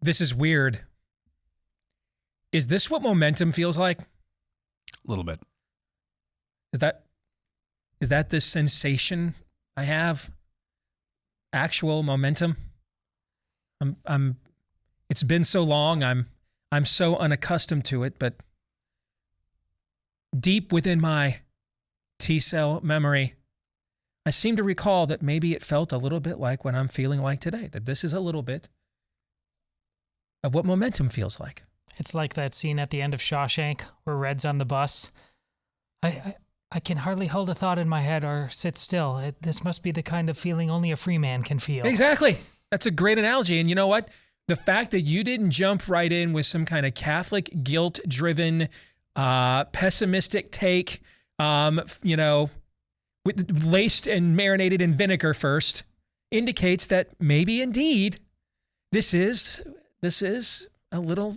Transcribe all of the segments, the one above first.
This is weird. Is this what momentum feels like? A little bit. Is that the sensation I have? Actual momentum? It's been so long. I'm so unaccustomed to it, but deep within my T-cell memory, I seem to recall that maybe it felt a little bit like what I'm feeling like today, that this is a little bit of what momentum feels like. It's like that scene at the end of Shawshank where Red's on the bus. I can hardly hold a thought in my head or sit still. This must be the kind of feeling only a free man can feel. Exactly. That's a great analogy. And you know what? The fact that you didn't jump right in with some kind of Catholic guilt-driven, pessimistic take, laced and marinated in vinegar first, indicates that maybe indeed this is a little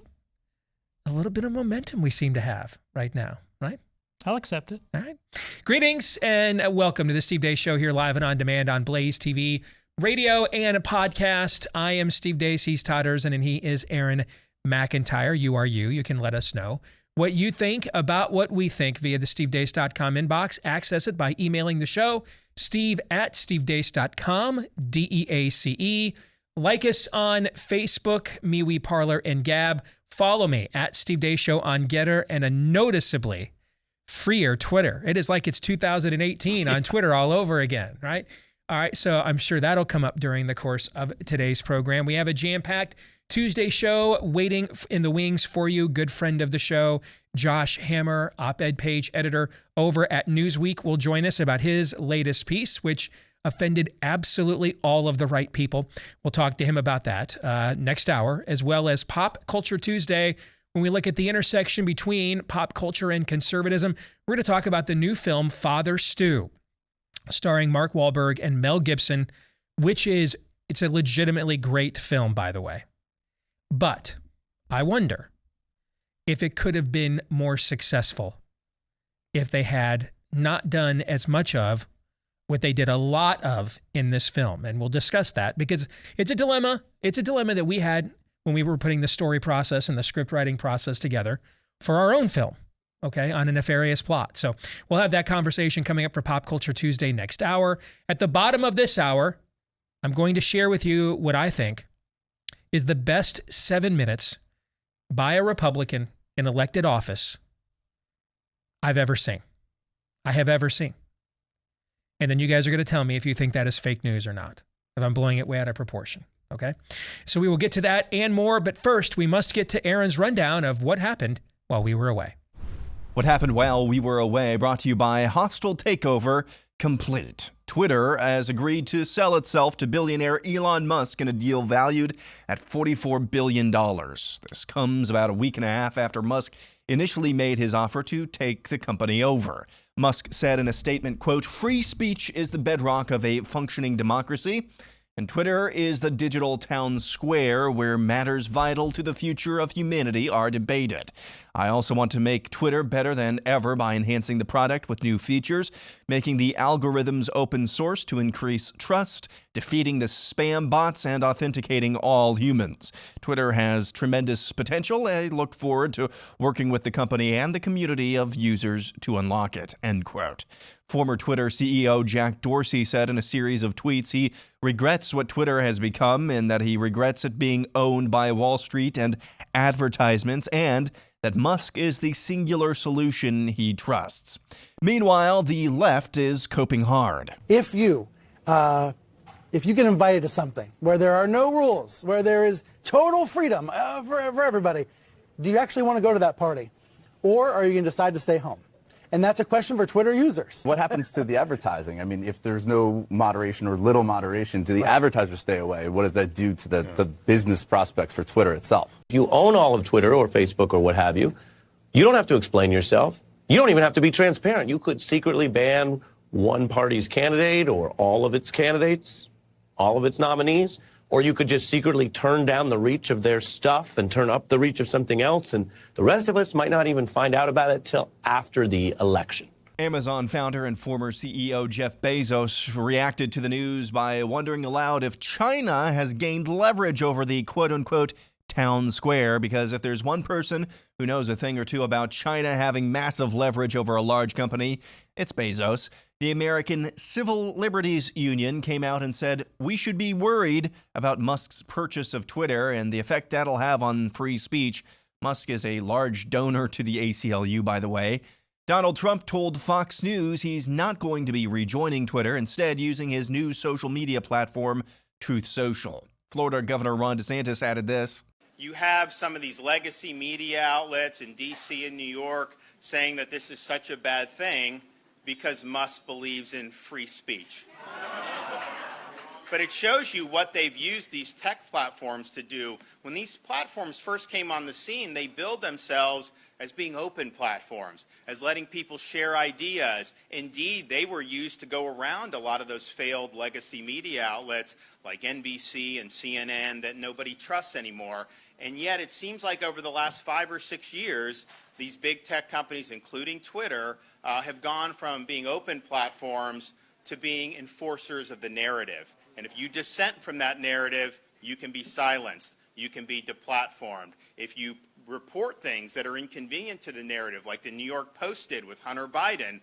bit of momentum we seem to have right now, right? I'll accept it. All right. Greetings and welcome to the Steve Deace Show here live and on demand on BlazeTV, radio and a podcast. I am Steve Deace, he's Todd Erzin, and he is Aaron McIntyre. You are you. You can let us know what you think about what we think via the stevedeace.com inbox. Access it by emailing the show, steve@stevedeace.com, DEACE. Like us on Facebook, MeWe, Parler, and Gab. Follow me at Steve Deace Show on Getter and a noticeably freer Twitter. It is like it's 2018 on Twitter all over again, right? All right, so I'm sure that'll come up during the course of today's program. We have a jam-packed Tuesday show waiting in the wings for you. Good friend of the show, Josh Hammer, op-ed page editor over at Newsweek, will join us about his latest piece, which offended absolutely all of the right people. We'll talk to him about that next hour, as well as Pop Culture Tuesday, when we look at the intersection between pop culture and conservatism. We're going to talk about the new film Father Stu, starring Mark Wahlberg and Mel Gibson, it's a legitimately great film, by the way. But I wonder if it could have been more successful if they had not done as much of what they did a lot of in this film. And we'll discuss that because it's a dilemma. It's a dilemma that we had when we were putting the story process and the script writing process together for our own film, okay, on a nefarious plot. So we'll have that conversation coming up for Pop Culture Tuesday next hour. At the bottom of this hour, I'm going to share with you what I think is the best 7 minutes by a Republican in elected office I've ever seen. I have ever seen. And then you guys are going to tell me if you think that is fake news or not, if I'm blowing it way out of proportion. Okay, so we will get to that and more, but first we must get to Aaron's rundown of what happened while we were away. What happened while we were away, brought to you by Hostile Takeover Complete. Twitter has agreed to sell itself to billionaire Elon Musk in a deal valued at $44 billion. This comes about a week and a half after Musk initially made his offer to take the company over. Musk said in a statement, quote, "Free speech is the bedrock of a functioning democracy, and Twitter is the digital town square where matters vital to the future of humanity are debated. I also want to make Twitter better than ever by enhancing the product with new features, making the algorithms open source to increase trust, defeating the spam bots, and authenticating all humans. Twitter has tremendous potential. I look forward to working with the company and the community of users to unlock it," end quote. Former Twitter CEO Jack Dorsey said in a series of tweets he regrets what Twitter has become and that he regrets it being owned by Wall Street and advertisements, and that Musk is the singular solution he trusts. Meanwhile, the left is coping hard. If you get invited to something where there are no rules, where there is total freedom for everybody, do you actually want to go to that party? Or are you going to decide to stay home? And that's a question for Twitter users. What happens to the advertising? I mean, if there's no moderation or little moderation, do the advertisers stay away? What does that do to the business prospects for Twitter itself? You own all of Twitter or Facebook or what have you. You don't have to explain yourself. You don't even have to be transparent. You could secretly ban one party's candidate or all of its candidates, all of its nominees, or you could just secretly turn down the reach of their stuff and turn up the reach of something else, and the rest of us might not even find out about it till after the election. Amazon founder and former CEO Jeff Bezos reacted to the news by wondering aloud if China has gained leverage over the quote-unquote town square, because if there's one person who knows a thing or two about China having massive leverage over a large company, it's Bezos. The American Civil Liberties Union came out and said we should be worried about Musk's purchase of Twitter and the effect that'll have on free speech. Musk is a large donor to the ACLU, by the way. Donald Trump told Fox News he's not going to be rejoining Twitter, instead using his new social media platform, Truth Social. Florida Governor Ron DeSantis added this. You have some of these legacy media outlets in D.C. and New York saying that this is such a bad thing because Musk believes in free speech. But it shows you what they've used these tech platforms to do. When these platforms first came on the scene, they billed themselves as being open platforms, as letting people share ideas. Indeed, they were used to go around a lot of those failed legacy media outlets like NBC and CNN that nobody trusts anymore. And yet it seems like over the last 5 or 6 years, these big tech companies, including Twitter, have gone from being open platforms to being enforcers of the narrative. And if you dissent from that narrative, you can be silenced. You can be deplatformed. If you report things that are inconvenient to the narrative, like the New York Post did with Hunter Biden,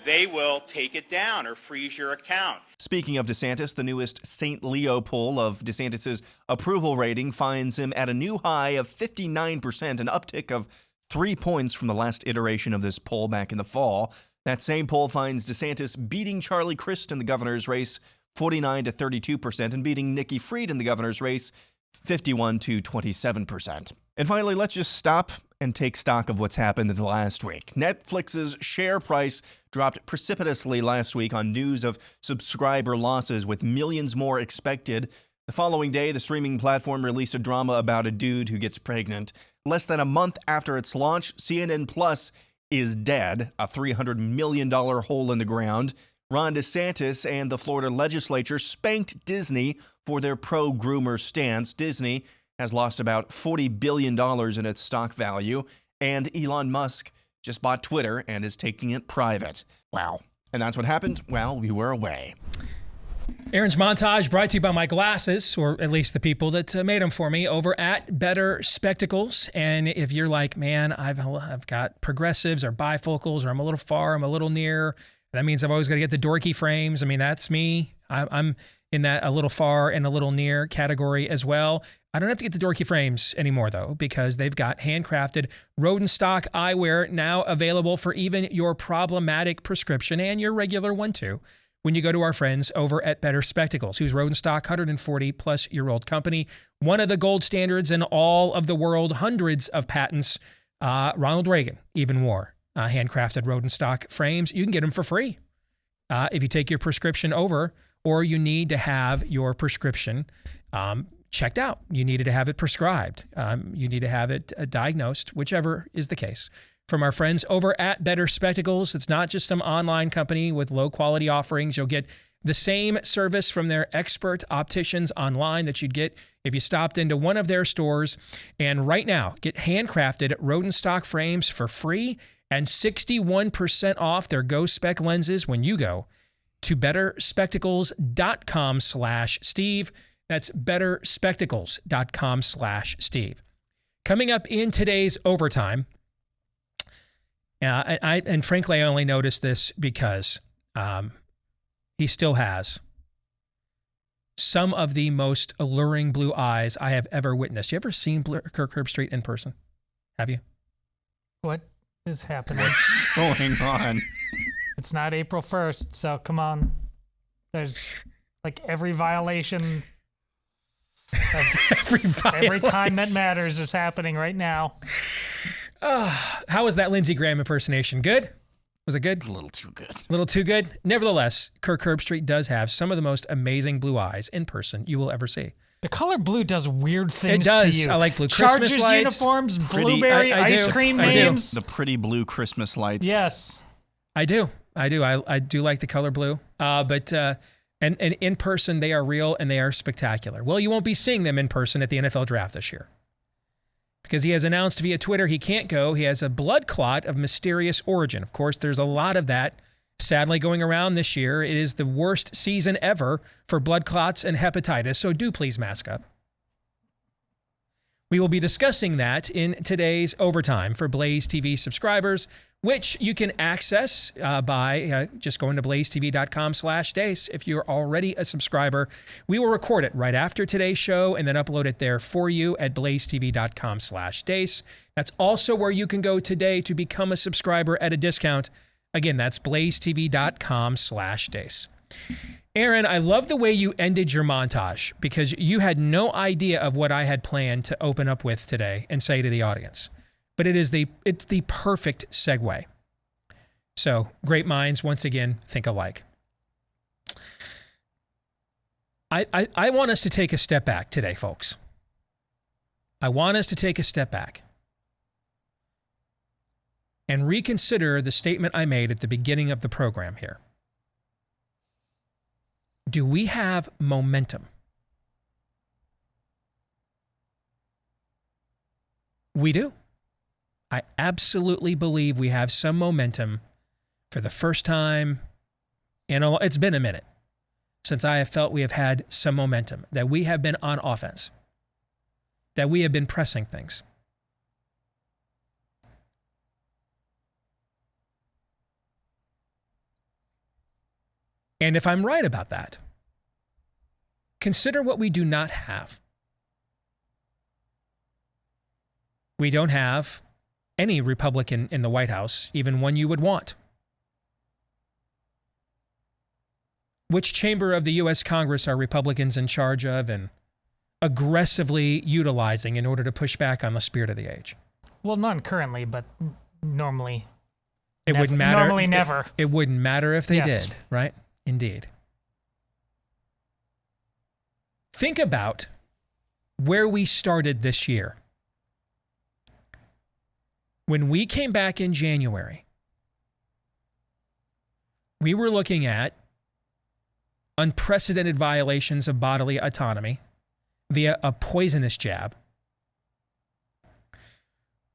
they will take it down or freeze your account. Speaking of DeSantis, the newest St. Leo poll of DeSantis' approval rating finds him at a new high of 59%, an uptick of 3 points from the last iteration of this poll back in the fall. That same poll finds DeSantis beating Charlie Crist in the governor's race 49 to 32%, and beating Nikki Fried in the governor's race 51 to 27%. And finally, let's just stop and take stock of what's happened in the last week. Netflix's share price dropped precipitously last week on news of subscriber losses, with millions more expected. The following day, the streaming platform released a drama about a dude who gets pregnant. Less than a month after its launch, CNN Plus is dead, a $300 million hole in the ground. Ron DeSantis and the Florida legislature spanked Disney for their pro-groomer stance. Disney has lost about $40 billion in its stock value, and Elon Musk just bought Twitter and is taking it private. Wow. And that's what happened while we were away. Aaron's montage brought to you by my glasses, or at least the people that made them for me, over at Better Spectacles. And if you're like, man, I've got progressives or bifocals, or I'm a little far, I'm a little near, that means I've always got to get the dorky frames. I mean, that's me. I'm in that a little far and a little near category as well. I don't have to get the dorky frames anymore, though, because they've got handcrafted Rodenstock eyewear now available for even your problematic prescription and your regular one, too, when you go to our friends over at Better Spectacles, whose Rodenstock 140-plus-year-old company, one of the gold standards in all of the world, hundreds of patents. Ronald Reagan even wore handcrafted Rodenstock frames. You can get them for free if you take your prescription over, or you need to have your prescription checked out. You needed to have it prescribed. You need to have it diagnosed, whichever is the case. From our friends over at Better Spectacles, it's not just some online company with low-quality offerings. You'll get the same service from their expert opticians online that you'd get if you stopped into one of their stores. And right now, get handcrafted Rodenstock frames for free and 61% off their Go Spec lenses when you go to betterspectacles.com/Steve. That's betterspectacles.com/Steve. Coming up in today's overtime, and frankly, I only noticed this because he still has some of the most alluring blue eyes I have ever witnessed. You ever seen Kirk Herbstreit in person? Have you? What is happening? What's going on? It's not April 1st, so come on. There's like every violation. Every time that matters is happening right now. How was that Lindsey Graham impersonation? Good? Was it good? A little too good. A little too good? Nevertheless, Kirk Herbstreit does have some of the most amazing blue eyes in person you will ever see. The color blue does weird things to you. It does. You. I like blue Christmas Chargers lights. Uniforms, blueberry ice cream names. The pretty blue Christmas lights. Yes. I do. I do like the color blue. But in person, they are real and they are spectacular. Well, you won't be seeing them in person at the NFL draft this year, because he has announced via Twitter he can't go. He has a blood clot of mysterious origin. Of course, there's a lot of that, sadly, going around this year. It is the worst season ever for blood clots and hepatitis, so do please mask up. We will be discussing that in today's Overtime for Blaze TV subscribers, which you can access by just going to blazetv.com/Deace. If you're already a subscriber, we will record it right after today's show and then upload it there for you at blazetv.com/Deace. That's also where you can go today to become a subscriber at a discount. Again, that's blazetv.com/Deace. Aaron, I love the way you ended your montage because you had no idea of what I had planned to open up with today and say to the audience. But it's the perfect segue. So, great minds, once again, think alike. I want us to take a step back today, folks. I want us to take a step back and reconsider the statement I made at the beginning of the program here. Do we have momentum? We do. I absolutely believe we have some momentum for the first time it's been a minute since I have felt we have had some momentum, that we have been on offense, that we have been pressing things. And if I'm right about that, consider what we do not have. We don't have any Republican in the White House, even one you would want. Which chamber of the U.S. Congress are Republicans in charge of and aggressively utilizing in order to push back on the spirit of the age? Well, none currently, but normally. It wouldn't matter. Normally never. It wouldn't matter if they Yes. did, right? Indeed. Think about where we started this year. When we came back in January, we were looking at unprecedented violations of bodily autonomy via a poisonous jab.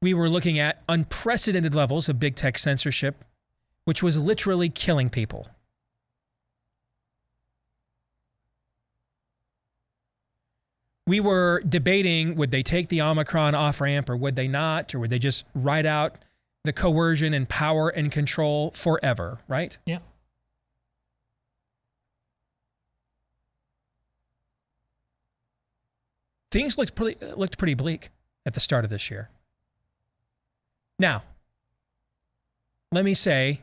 We were looking at unprecedented levels of big tech censorship, which was literally killing people. We were debating, would they take the Omicron off-ramp or would they not? Or would they just ride out the coercion and power and control forever, right? Yeah. Things looked pretty bleak at the start of this year. Now, let me say,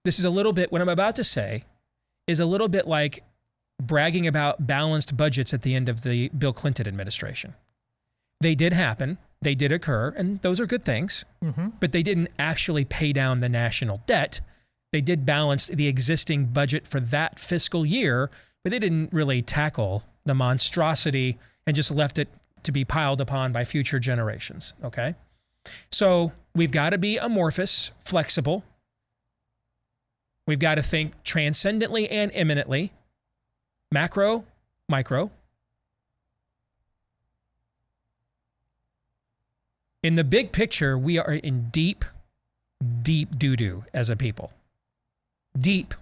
this is a little bit, what I'm about to say is a little bit like bragging about balanced budgets at the end of the Bill Clinton administration. They did happen, they did occur, and those are good things, but they didn't actually pay down the national debt. They did balance the existing budget for that fiscal year, but they didn't really tackle the monstrosity and just left it to be piled upon by future generations, okay? So we've got to be amorphous, flexible. We've got to think transcendently and imminently. Macro, micro. In the big picture, we are in deep, deep doo-doo as a people. Deep.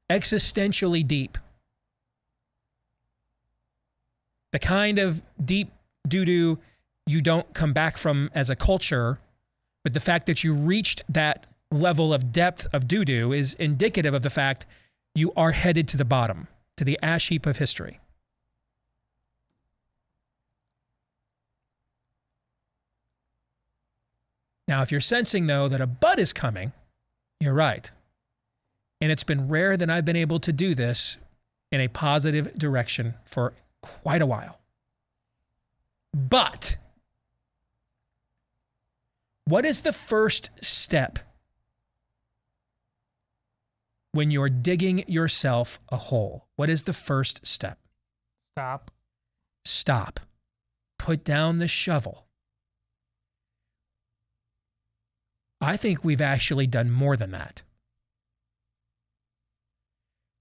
Existentially deep. The kind of deep doo-doo you don't come back from as a culture, but the fact that you reached that level of depth of doo-doo is indicative of the fact you are headed to the bottom, to the ash heap of history. Now, if you're sensing, though, that a bud is coming, you're right. And it's been rare that I've been able to do this in a positive direction for quite a while. But what is the first step when you're digging yourself a hole? What is the first step? Stop. Stop. Put down the shovel. I think we've actually done more than that.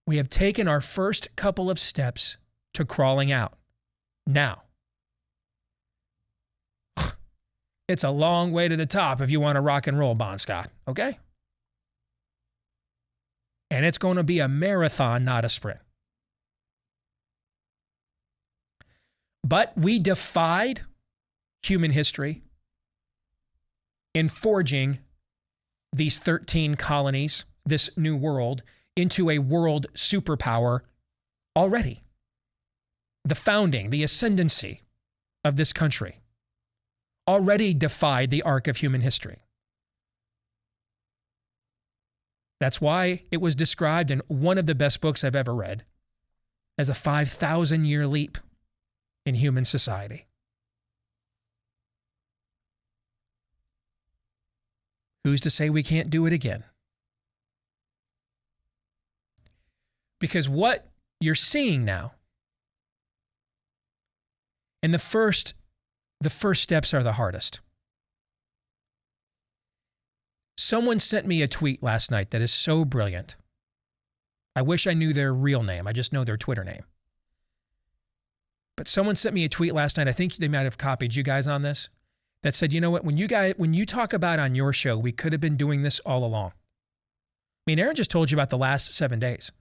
We have taken our first couple of steps to crawling out. Now, it's a long way to the top if you want to rock and roll, Bon Scott, okay? And it's going to be a marathon, not a sprint. But we defied human history in forging these 13 colonies, this new world, into a world superpower already. The founding, the ascendancy of this country already defied the arc of human history. That's why it was described in one of the best books I've ever read as a 5,000-year leap in human society. Who's to say we can't do it again? Because what you're seeing now, and the first steps are the hardest. Someone sent me a tweet last night that is so brilliant. I wish I knew their real name. I just know their Twitter name. But someone sent me a tweet last night. I think they might have copied you guys on this. That said, you know what? When you talk about on your show, we could have been doing this all along. I mean, Aaron just told you about the last 7 days.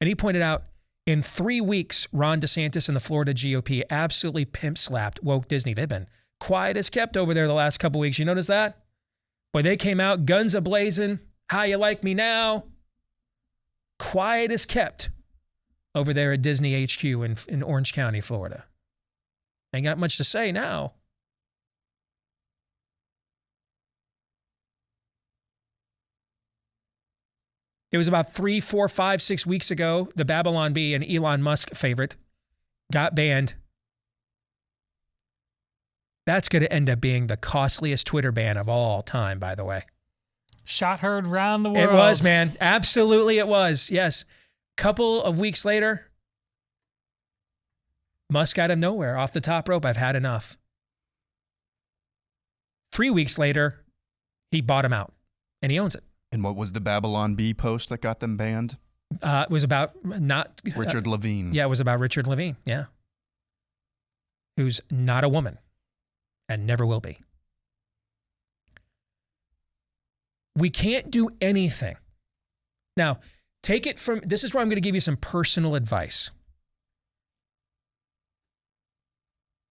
And he pointed out, in 3 weeks, Ron DeSantis and the Florida GOP absolutely pimp-slapped woke Disney. They've been quiet as kept over there the last couple weeks. You notice that? Boy, they came out guns a-blazing. How you like me now? Quiet as kept over there at Disney HQ in Orange County, Florida. Ain't got much to say now. It was about 3, 4, 5, 6 weeks ago, the Babylon Bee, an Elon Musk favorite, got banned. That's going to end up being the costliest Twitter ban of all time, by the way. Shot heard round the world. It was, man. Absolutely it was. Yes. Couple of weeks later, Musk out of nowhere, off the top rope, I've had enough. 3 weeks later, he bought him out, and he owns it. And what was the Babylon Bee post that got them banned? It was about Richard Levine. Yeah, it was about Richard Levine, yeah. Who's not a woman and never will be. We can't do anything. Now, take it from, this is where I'm going to give you some personal advice.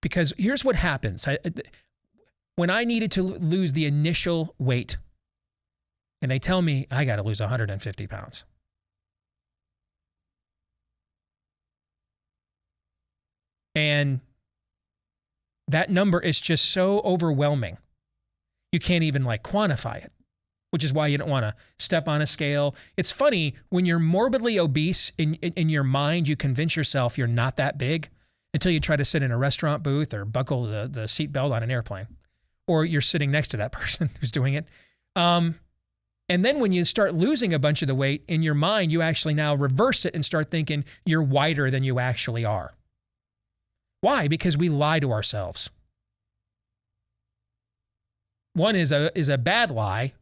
Because here's what happens. When I needed to lose the initial weight, and they tell me I got to lose 150 pounds. And that number is just so overwhelming. You can't even quantify it, which is why you don't want to step on a scale. It's funny, when you're morbidly obese, in your mind, you convince yourself you're not that big until you try to sit in a restaurant booth or buckle the seatbelt on an airplane, or you're sitting next to that person who's doing it. And then when you start losing a bunch of the weight, in your mind, you actually now reverse it and start thinking you're wider than you actually are. Why? Because we lie to ourselves. One is a bad lie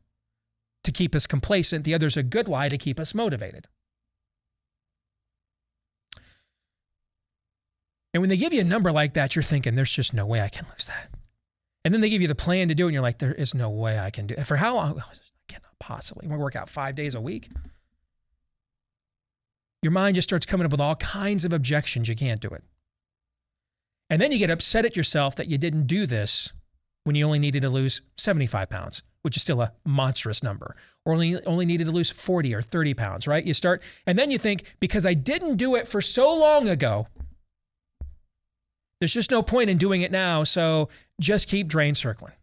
to keep us complacent. The other is a good lie to keep us motivated. And when they give you a number like that, you're thinking, there's just no way I can lose that. And then they give you the plan to do it, and you're like, there is no way I can do it. For how long? I cannot possibly. We work out 5 days a week. Your mind just starts coming up with all kinds of objections. You can't do it. And then you get upset at yourself that you didn't do this when you only needed to lose 75 pounds, which is still a monstrous number, or only needed to lose 40 or 30 pounds, right? You start, and then you think, because I didn't do it for so long ago, there's just no point in doing it now, so just keep drain circling.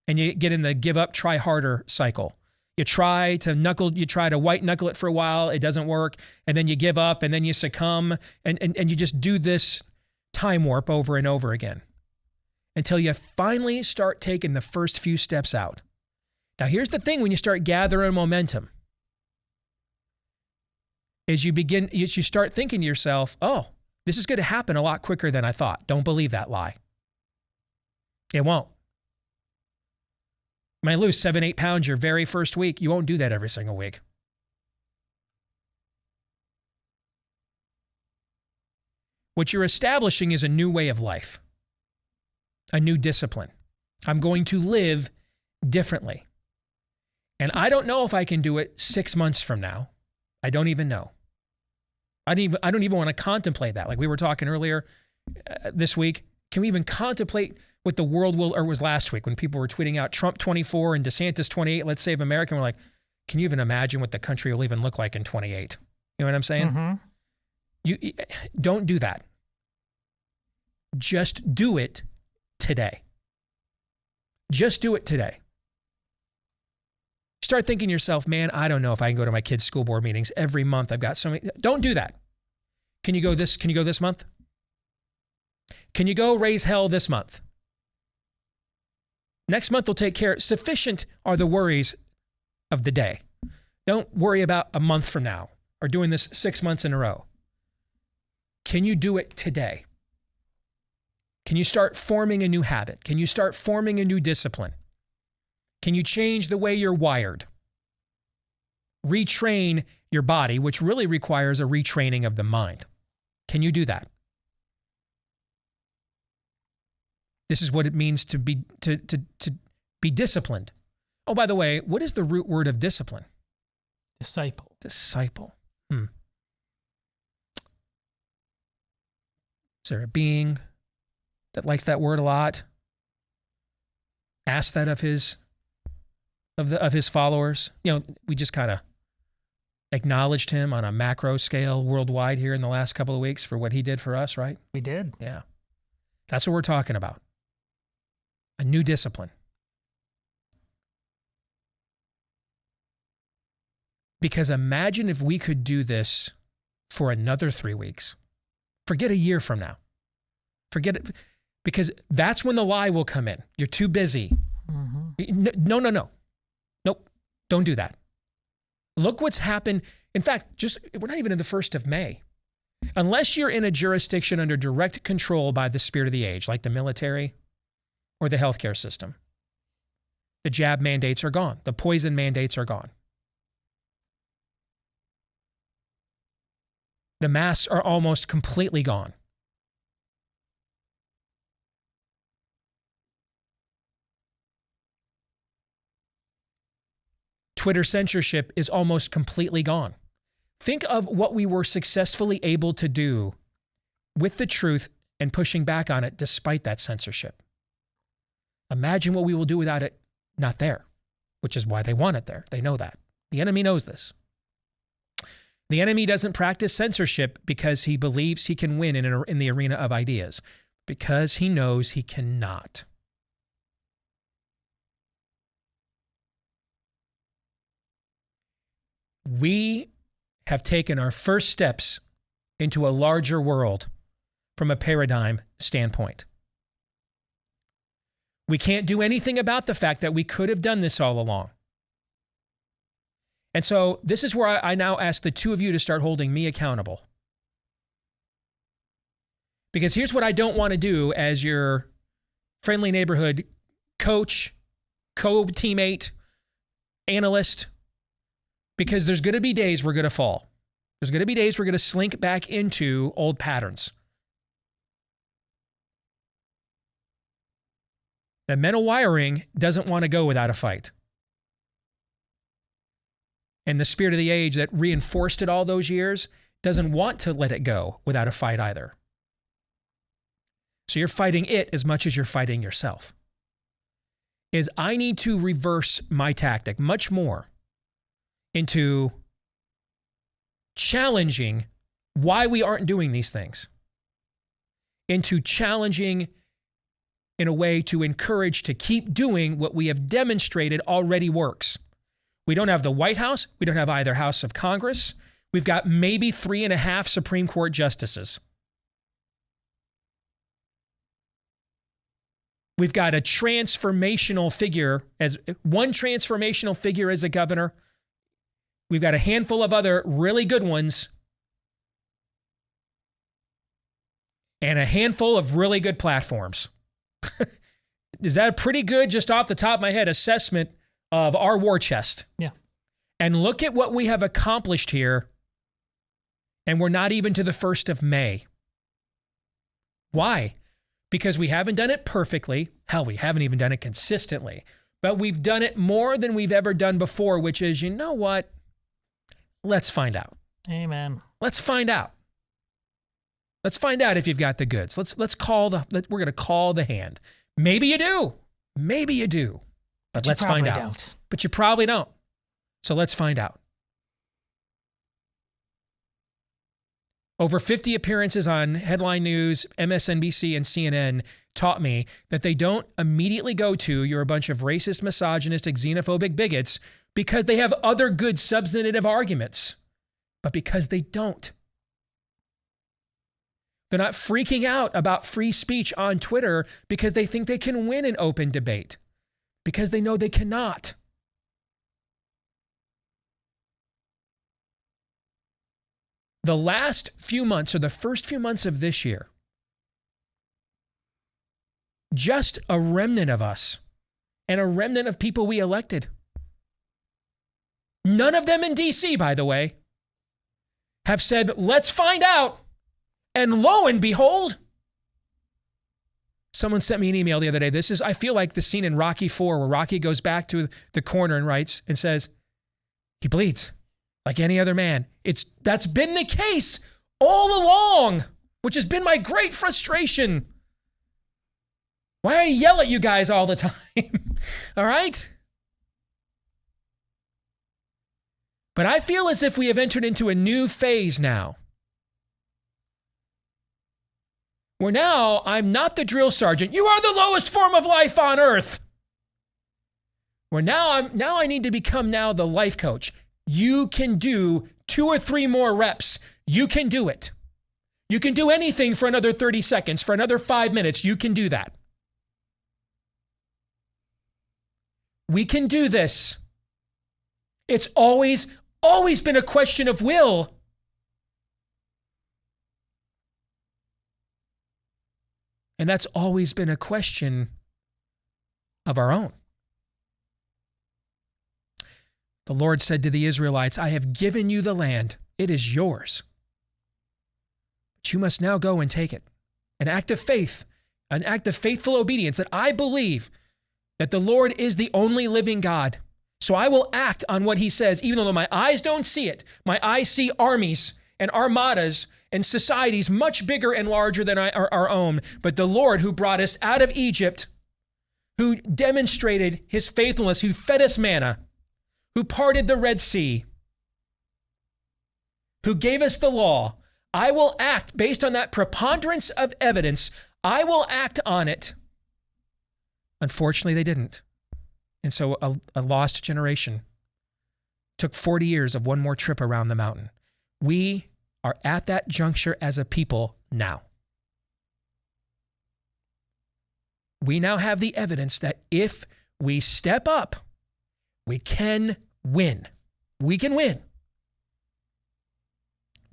And you get in the give up, try harder cycle. You try to white knuckle it for a while, it doesn't work, and then you give up, and then you succumb, and you just do this time warp over and over again until you finally start taking the first few steps out. Now, here's the thing: when you start gathering momentum, is you start thinking to yourself, oh, this is going to happen a lot quicker than I thought. Don't believe that lie. It won't. You might lose 7, 8 pounds your very first week. You won't do that every single week. What you're establishing is a new way of life, a new discipline. I'm going to live differently. And I don't know if I can do it 6 months from now. I don't even know. I don't even want to contemplate that. Like we were talking earlier this week, Can we even contemplate what the world will, or was last week when people were tweeting out Trump 24 and DeSantis 28, let's save America. And we're like, can you even imagine what the country will even look like in 28? You know what I'm saying? Mm-hmm. You don't do that. Just do it today. Just do it today. Start thinking to yourself, man, I don't know if I can go to my kids' school board meetings every month. I've got so many. Don't do that. Can you go this month? Can you go raise hell this month? Next month will take care. Sufficient are the worries of the day. Don't worry about a month from now or doing this 6 months in a row. Can you do it today? Can you start forming a new habit? Can you start forming a new discipline? Can you change the way you're wired? Retrain your body, which really requires a retraining of the mind. Can you do that? This is what it means to be disciplined. Oh, by the way, what is the root word of discipline? Disciple. Disciple. Is there a being that likes that word a lot? Ask that of his followers. You know, we just kind of acknowledged him on a macro scale worldwide here in the last couple of weeks for what he did for us, right? We did. Yeah. That's what we're talking about. A new discipline. Because imagine if we could do this for another 3 weeks. Forget a year from now. Forget it. Because that's when the lie will come in. You're too busy. Mm-hmm. No. Nope. Don't do that. Look what's happened. In fact, we're not even in the 1st of May. Unless you're in a jurisdiction under direct control by the spirit of the age, like the military or the healthcare system, the jab mandates are gone. The poison mandates are gone. The masks are almost completely gone. Twitter censorship is almost completely gone. Think of what we were successfully able to do with the truth and pushing back on it despite that censorship. Imagine what we will do without it not there, which is why they want it there. They know that. The enemy knows this. The enemy doesn't practice censorship because he believes he can win in the arena of ideas, because he knows he cannot. We have taken our first steps into a larger world from a paradigm standpoint. We can't do anything about the fact that we could have done this all along. And so this is where I now ask the two of you to start holding me accountable. Because here's what I don't want to do as your friendly neighborhood coach, co-teammate, analyst, because there's going to be days we're going to fall. There's going to be days we're going to slink back into old patterns. The mental wiring doesn't want to go without a fight. And the spirit of the age that reinforced it all those years doesn't want to let it go without a fight either. So you're fighting it as much as you're fighting yourself. I need to reverse my tactic much more into challenging why we aren't doing these things, into challenging in a way to encourage to keep doing what we have demonstrated already works. We don't have the White House. We don't have either House of Congress. We've got maybe 3.5 Supreme Court justices. We've got a transformational figure, as one transformational figure as a governor. We've got a handful of other really good ones and a handful of really good platforms. Is that a pretty good, just off the top of my head, assessment of our war chest? Yeah. And look at what we have accomplished here, and we're not even to the 1st of May. Why? Because we haven't done it perfectly. Hell, we haven't even done it consistently. But we've done it more than we've ever done before, which is, you know what? Let's find out. Amen. Let's find out. Let's find out if you've got the goods. We're going to call the hand. Maybe you do. Maybe you do. But let's find out. Don't. But you probably don't. So let's find out. Over 50 appearances on Headline News, MSNBC, and CNN taught me that they don't immediately go to "you're a bunch of racist, misogynistic, xenophobic bigots" because they have other good substantive arguments, but because they don't. They're not freaking out about free speech on Twitter because they think they can win an open debate, because they know they cannot. The last few months, or the first few months of this year, just a remnant of us and a remnant of people we elected, none of them in DC, by the way, have said, let's find out. And lo and behold, someone sent me an email the other day. I feel like the scene in Rocky IV where Rocky goes back to the corner and writes and says, he bleeds like any other man. That's been the case all along, which has been my great frustration. Why I yell at you guys all the time? All right? But I feel as if we have entered into a new phase now. Where now I'm not the drill sergeant. You are the lowest form of life on earth. Where now I need to become now the life coach. You can do 2 or 3 more reps. You can do it. You can do anything for another 30 seconds, for another 5 minutes. You can do that. We can do this. It's always been a question of will. And that's always been a question of our own. The Lord said to the Israelites, I have given you the land. It is yours. But you must now go and take it. An act of faith, an act of faithful obedience, that I believe that the Lord is the only living God. So I will act on what he says, even though my eyes don't see it. My eyes see armies and armadas and societies much bigger and larger than our own. But the Lord who brought us out of Egypt, who demonstrated his faithfulness, who fed us manna, who parted the Red Sea, who gave us the law, I will act based on that preponderance of evidence. I will act on it. Unfortunately, they didn't. And so a lost generation took 40 years of one more trip around the mountain. We are at that juncture as a people now. We now have the evidence that if we step up, we can win. We can win.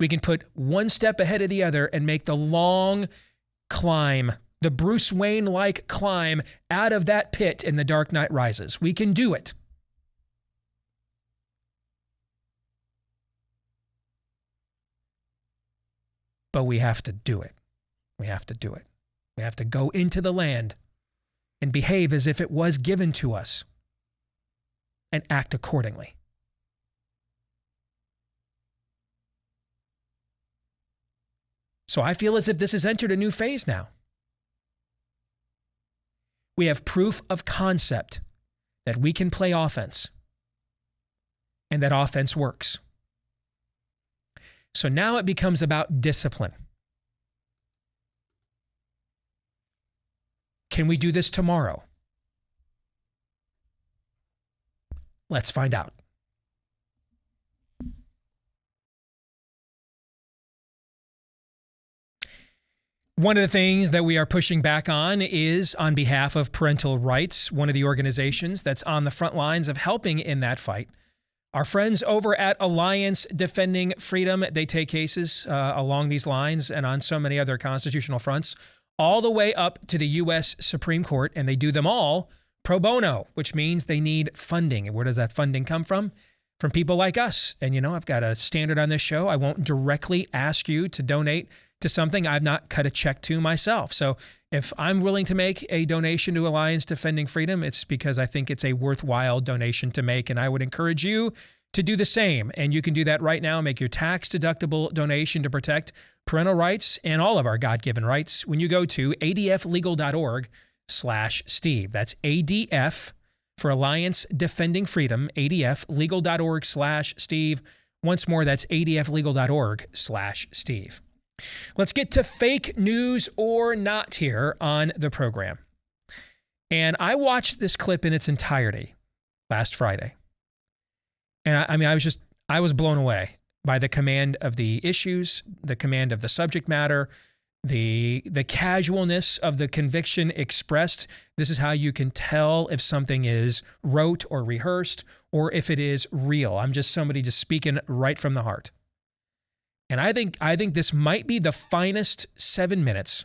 We can put one step ahead of the other and make the long climb, the Bruce Wayne-like climb out of that pit in The Dark Knight Rises. We can do it. But we have to do it. We have to do it. We have to go into the land and behave as if it was given to us and act accordingly. So I feel as if this has entered a new phase now. We have proof of concept that we can play offense and that offense works. So now it becomes about discipline. Can we do this tomorrow? Let's find out. One of the things that we are pushing back on is on behalf of Parental Rights, one of the organizations that's on the front lines of helping in that fight. Our friends over at Alliance Defending Freedom, they take cases along these lines and on so many other constitutional fronts, all the way up to the U.S. Supreme Court, and they do them all pro bono, which means they need funding. And where does that funding come from? From people like us. And you know, I've got a standard on this show. I won't directly ask you to donate to something I've not cut a check to myself. So if I'm willing to make a donation to Alliance Defending Freedom, it's because I think it's a worthwhile donation to make. And I would encourage you to do the same. And you can do that right now. Make your tax-deductible donation to protect parental rights and all of our God-given rights when you go to adflegal.org/Steve. That's ADF for Alliance Defending Freedom, adflegal.org/Steve. Once more, that's adflegal.org/Steve. Let's get to fake news or not here on the program. And I watched this clip in its entirety last Friday. And I was blown away by the command of the issues, the command of the subject matter, the casualness of the conviction expressed. This is how you can tell if something is rote or rehearsed or if it is real. I'm just somebody just speaking right from the heart. And I think this might be the finest 7 minutes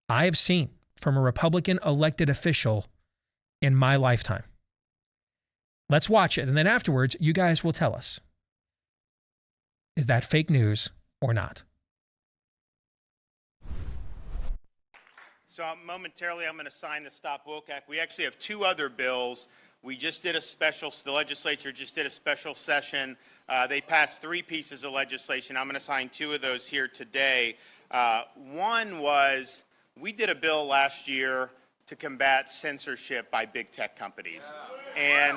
I have seen from a Republican elected official in my lifetime. Let's watch it, and then afterwards, you guys will tell us, is that fake news or not? So momentarily, I'm going to sign the Stop Woke Act. We actually have two other bills. We just did the legislature just did a special session. They passed 3 pieces of legislation. I'm going to sign 2 of those here today. One was, we did a bill last year to combat censorship by big tech companies. And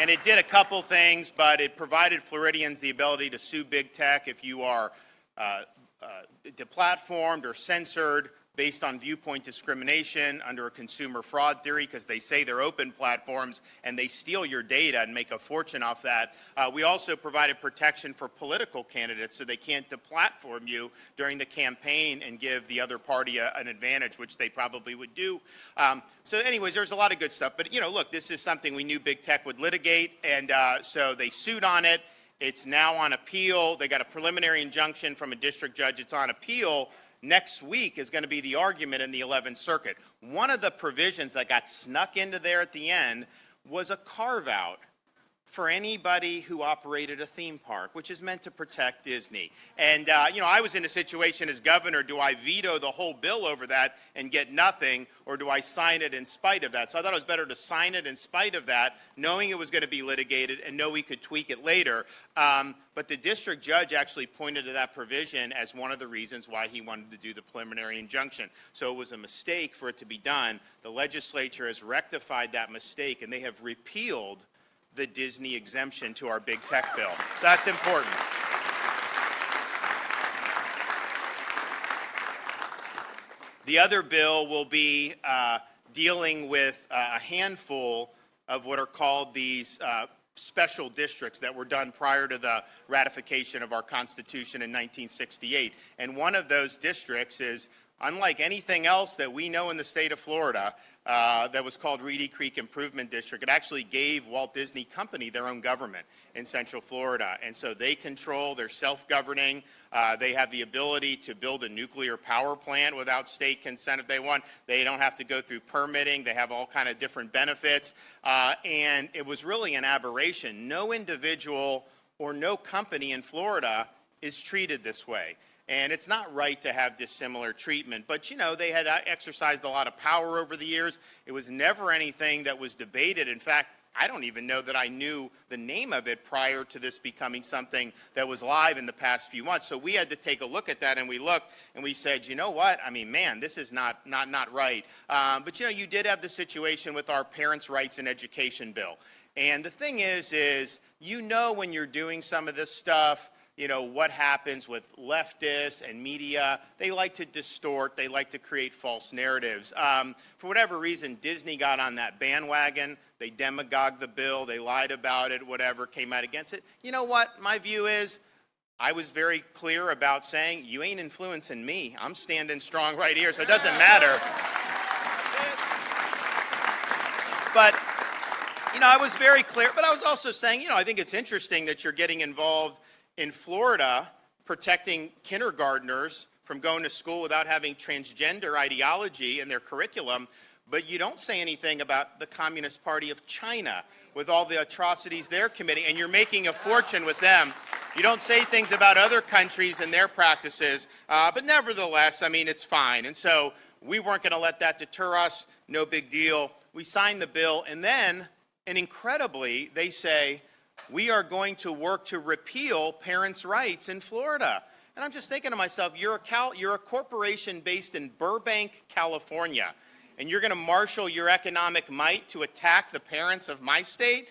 it did a couple things, but it provided Floridians the ability to sue big tech if you are deplatformed or censored based on viewpoint discrimination under a consumer fraud theory, because they say they're open platforms and they steal your data and make a fortune off that. We also provided protection for political candidates so they can't deplatform you during the campaign and give the other party an advantage, which they probably would do. So anyways, there's a lot of good stuff. But, look, this is something we knew big tech would litigate, and so they sued on it. It's now on appeal. They got a preliminary injunction from a district judge. It's on appeal. Next week is going to be the argument in the 11th Circuit. One of the provisions that got snuck into there at the end was a carve-out for anybody who operated a theme park, which is meant to protect Disney. And, I was in a situation as governor, do I veto the whole bill over that and get nothing, or do I sign it in spite of that? So I thought it was better to sign it in spite of that, knowing it was going to be litigated and know we could tweak it later. But the district judge actually pointed to that provision as one of the reasons why he wanted to do the preliminary injunction. So it was a mistake for it to be done. The legislature has rectified that mistake, and they have repealed the Disney exemption to our big tech bill. That's important. The other bill will be dealing with a handful of what are called these special districts that were done prior to the ratification of our Constitution in 1968. And one of those districts is, unlike anything else that we know in the state of Florida, that was called Reedy Creek Improvement District. It actually gave Walt Disney Company their own government in Central Florida. And so they control, they're self-governing. They have the ability to build a nuclear power plant without state consent if they want. They don't have to go through permitting. They have all kind of different benefits. And it was really an aberration. No individual or no company in Florida is treated this way. And it's not right to have dissimilar treatment. But, they had exercised a lot of power over the years. It was never anything that was debated. In fact, I don't even know that I knew the name of it prior to this becoming something that was live in the past few months. So we had to take a look at that, and we looked, and we said, you know what? I mean, man, this is not right. But, you did have the situation with our Parents' Rights in Education bill. And the thing is when you're doing some of this stuff, what happens with leftists and media. They like to distort. They like to create false narratives. For whatever reason, Disney got on that bandwagon. They demagogued the bill. They lied about it, whatever, came out against it. You know what? My view is I was very clear about saying, you ain't influencing me. I'm standing strong right here, so it doesn't matter. But, I was very clear. But I was also saying, I think it's interesting that you're getting involved in Florida, protecting kindergartners from going to school without having transgender ideology in their curriculum, but you don't say anything about the Communist Party of China with all the atrocities they're committing, and you're making a fortune with them. You don't say things about other countries and their practices, but nevertheless, it's fine. And so we weren't going to let that deter us. No big deal. We signed the bill, and then, and incredibly, they say, we are going to work to repeal parents' rights in Florida. And I'm just thinking to myself, you're a corporation based in Burbank, California, and you're going to marshal your economic might to attack the parents of my state?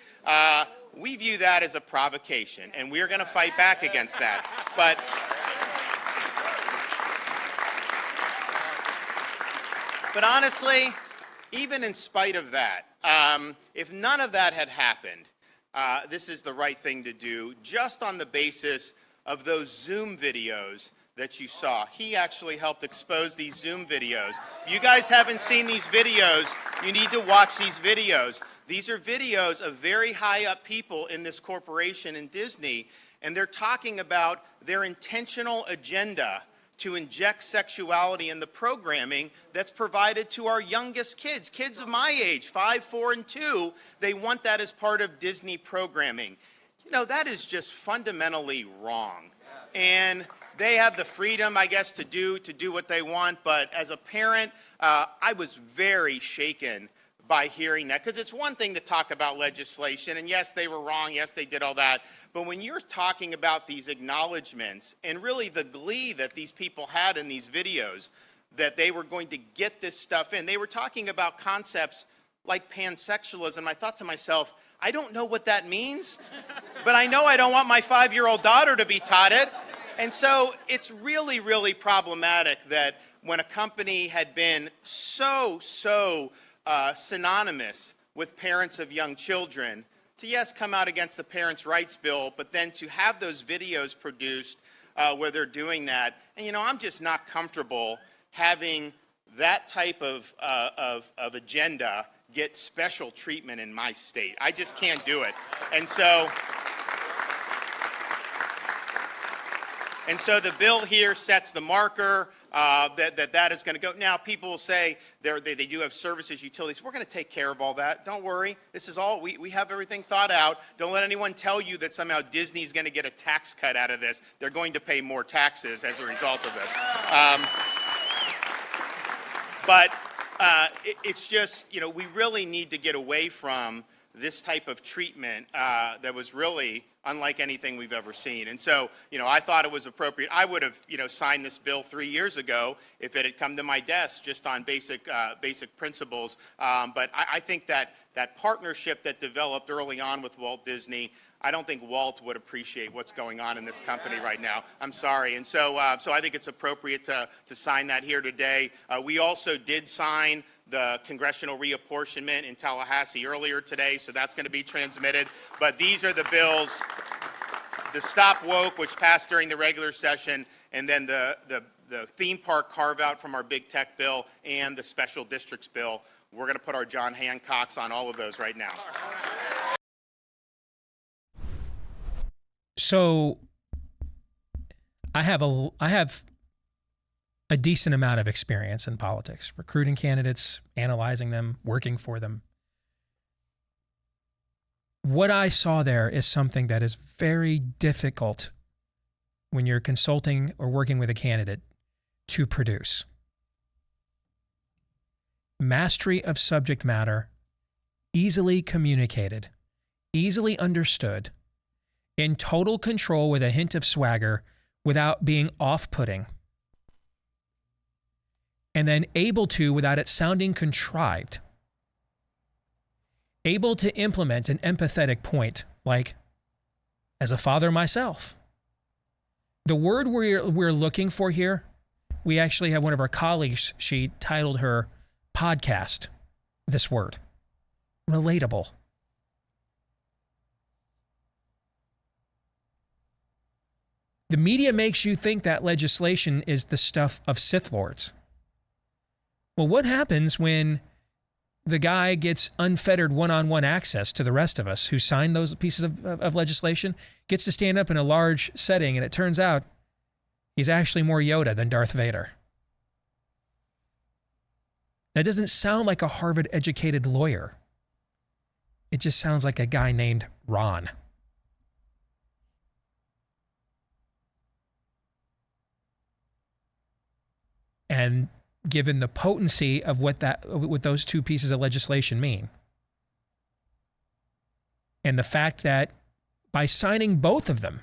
We view that as a provocation, and we're going to fight back against that. But honestly, even in spite of that, if none of that had happened, this is the right thing to do, just on the basis of those Zoom videos that you saw. He actually helped expose these Zoom videos. If you guys haven't seen these videos, you need to watch these videos. These are videos of very high up people in this corporation in Disney, and they're talking about their intentional agenda to inject sexuality in the programming that's provided to our youngest kids, kids of my age, 5, 4, and 2. They want that as part of Disney programming. You know, that is just fundamentally wrong. And they have the freedom, I guess, to do what they want. But as a parent, I was very shaken by hearing that, because it's one thing to talk about legislation, and yes, they were wrong, yes, they did all that, but when you're talking about these acknowledgments and really the glee that these people had in these videos that they were going to get this stuff in, they were talking about concepts like pansexualism. I thought to myself, I don't know what that means, but I know I don't want my 5-year-old daughter to be taught it. And so it's really, really problematic that when a company had been so synonymous with parents of young children, to yes, come out against the Parents' Rights Bill, but then to have those videos produced where they're doing that. And you know, I'm just not comfortable having that type of agenda get special treatment in my state. I just can't do it. And so the bill here sets the marker that is going to go. Now, people will say they do have services, utilities. We're going to take care of all that. Don't worry. This is all, we have everything thought out. Don't let anyone tell you that somehow Disney's going to get a tax cut out of this. They're going to pay more taxes as a result of it. It's just, you know, we really need to get away from this type of treatment that was really unlike anything we've ever seen. And so, you know, I thought it was appropriate. I would have, you know, signed this bill 3 years ago if it had come to my desk just on basic principles. But I think that partnership that developed early on with Walt Disney, I don't think Walt would appreciate what's going on in this company right now. I'm sorry. And so I think it's appropriate to sign that here today. We also did sign the congressional reapportionment in Tallahassee earlier today, so that's going to be transmitted. But these are the bills: the Stop Woke, which passed during the regular session, and then the theme park carve-out from our big tech bill, and the special districts bill. We're going to put our John Hancocks on all of those right now. So I have a decent amount of experience in politics, recruiting candidates, analyzing them, working for them. What I saw there is something that is very difficult when you're consulting or working with a candidate to produce. Mastery of subject matter, easily communicated, easily understood, in total control with a hint of swagger without being off-putting, and then able to, without it sounding contrived, able to implement an empathetic point, like, as a father myself. The word we're looking for here, we actually have one of our colleagues, she titled her podcast this word: relatable. The media makes you think that legislation is the stuff of Sith Lords. Well, what happens when the guy gets unfettered one-on-one access to the rest of us who signed those pieces of legislation, gets to stand up in a large setting, and it turns out he's actually more Yoda than Darth Vader? That doesn't sound like a Harvard-educated lawyer. It just sounds like a guy named Ron. And given the potency of what those two pieces of legislation mean, and the fact that by signing both of them,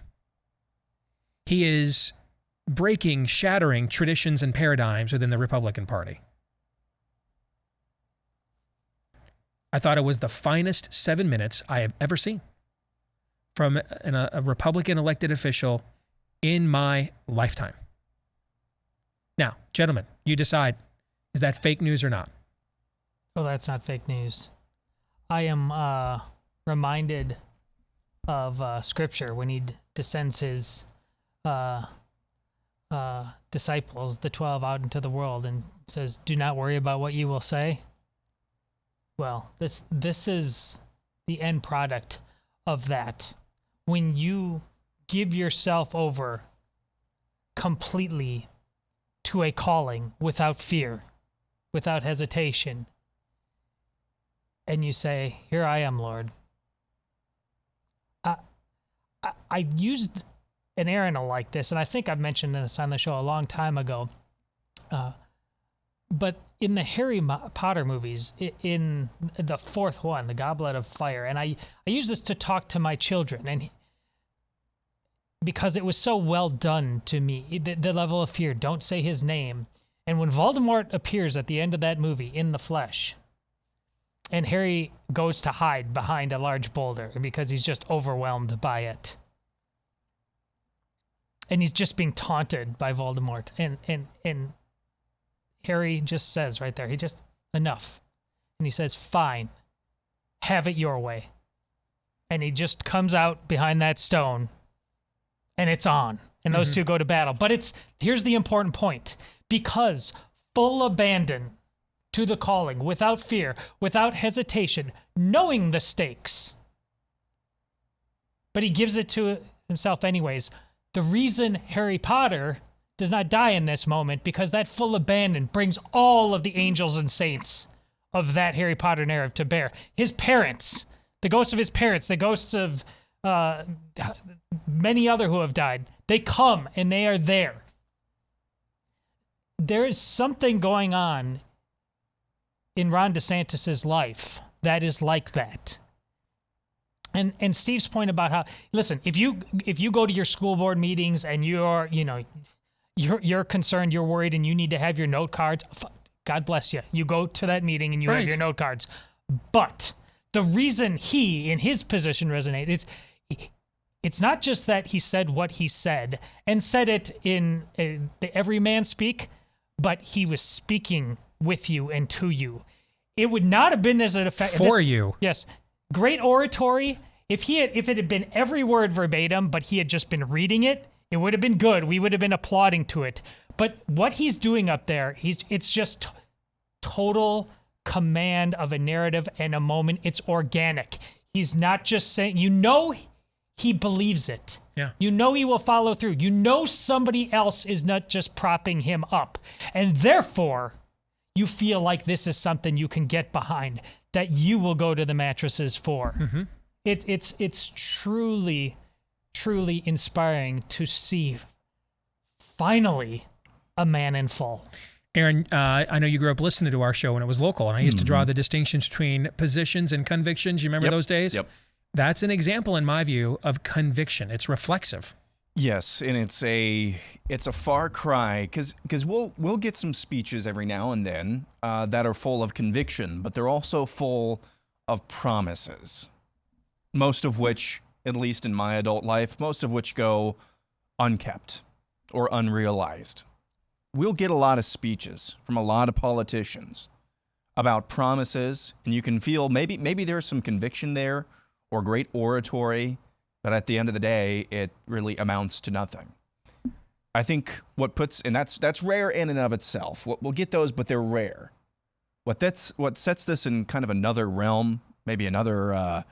he is breaking, shattering traditions and paradigms within the Republican Party. I thought it was the finest 7 minutes I have ever seen from a Republican elected official in my lifetime. Now, gentlemen, you decide, is that fake news or not? Oh, that's not fake news. I am reminded of Scripture when he sends his disciples, the 12, out into the world and says, "Do not worry about what you will say." Well, this is the end product of that. When you give yourself over completely to a calling without fear, without hesitation, and you say, "Here I am, Lord." I used an arena like this, and I think I've mentioned this on the show a long time ago. But in the Harry Potter movies, in the fourth one, The Goblet of Fire, and I use this to talk to my children, and because it was so well done to me, the level of fear, don't say his name. And when Voldemort appears at the end of that movie in the flesh, and Harry goes to hide behind a large boulder because he's just overwhelmed by it. And he's just being taunted by Voldemort. And Harry just says right there, he just, enough. And he says, "Fine, have it your way." And he just comes out behind that stone, and it's on. And those two go to battle. But here's the important point. Because full abandon to the calling, without fear, without hesitation, knowing the stakes. But he gives it to himself anyways. The reason Harry Potter does not die in this moment, because that full abandon brings all of the angels and saints of that Harry Potter narrative to bear. His parents, the ghosts of his parents, the ghosts of many other who have died, they come and they are there. There is something going on in Ron DeSantis's life that is like that. And Steve's point about how, listen, if you go to your school board meetings and you're concerned, you're worried, and you need to have your note cards, God bless you. You go to that meeting and you have your note cards. But the reason he, in his position, resonates is it's not just that he said what he said and said it in the everyman speak, but he was speaking with you and to you. It would not have been as an effect for you. Yes, great oratory. If it had been every word verbatim, but he had just been reading it, it would have been good. We would have been applauding to it. But what he's doing up there, it's just total command of a narrative and a moment. It's organic. He's not just saying, he believes it. Yeah. He will follow through. Somebody else is not just propping him up. And therefore, you feel like this is something you can get behind, that you will go to the mattresses for. Mm-hmm. It's truly, truly inspiring to see finally a man in full. Aaron, I know you grew up listening to our show when it was local, and I used to draw the distinctions between positions and convictions. You remember those days? Yep. That's an example, in my view, of conviction. It's reflexive. Yes, and it's a far cry, because we'll get some speeches every now and then that are full of conviction, but they're also full of promises, most of which, at least in my adult life, most of which go unkept or unrealized. We'll get a lot of speeches from a lot of politicians about promises, and you can feel maybe there's some conviction there or great oratory, but at the end of the day, it really amounts to nothing. I think and that's rare in and of itself. We'll get those, but they're rare. What sets this in kind of another realm, maybe another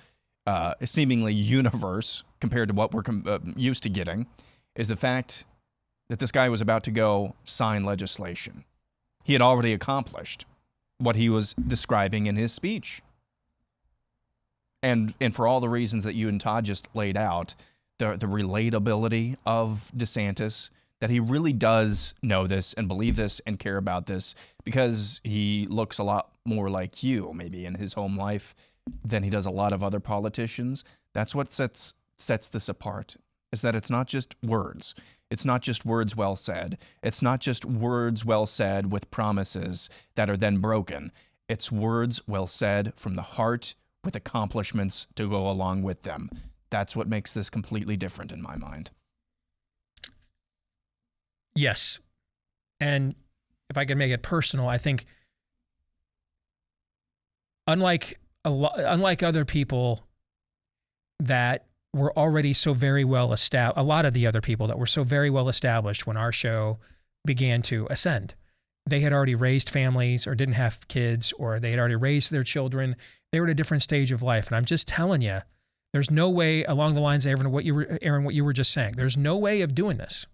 seemingly universe compared to what we're used to getting, is the fact that this guy was about to go sign legislation. He had already accomplished what he was describing in his speech. And for all the reasons that you and Todd just laid out, the relatability of DeSantis, that he really does know this and believe this and care about this, because he looks a lot more like you, maybe in his home life, than he does a lot of other politicians. That's what sets sets this apart is that it's not just words. It's not just words well said. It's not just words well said with promises that are then broken. It's words well said from the heart with accomplishments to go along with them. That's what makes this completely different in my mind. Yes. And if I can make it personal, I think unlike other people that were already so very well established, a lot of the other people that were so very well established when our show began to ascend, they had already raised families or didn't have kids, or they had already raised their children. They were at a different stage of life. And I'm just telling you, there's no way, along the lines of what you were just saying, there's no way of doing this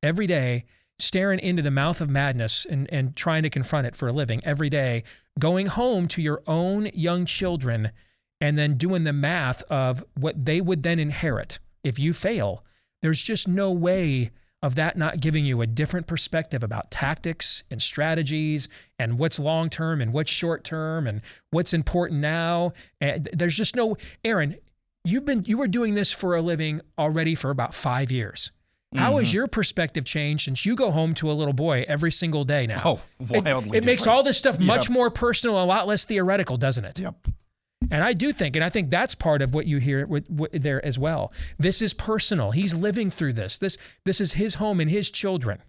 every day, staring into the mouth of madness and trying to confront it for a living every day, going home to your own young children and then doing the math of what they would then inherit if you fail. There's just no way of that not giving you a different perspective about tactics and strategies and what's long-term and what's short-term and what's important now. And there's just no, Aaron, you were doing this for a living already for about 5 years. How has your perspective changed since you go home to a little boy every single day now? Oh, wildly It makes different. all this stuff much more personal, a lot less theoretical, doesn't it? Yep. And I do think, and I think that's part of what you hear there as well. This is personal. He's living through this. This is his home and his children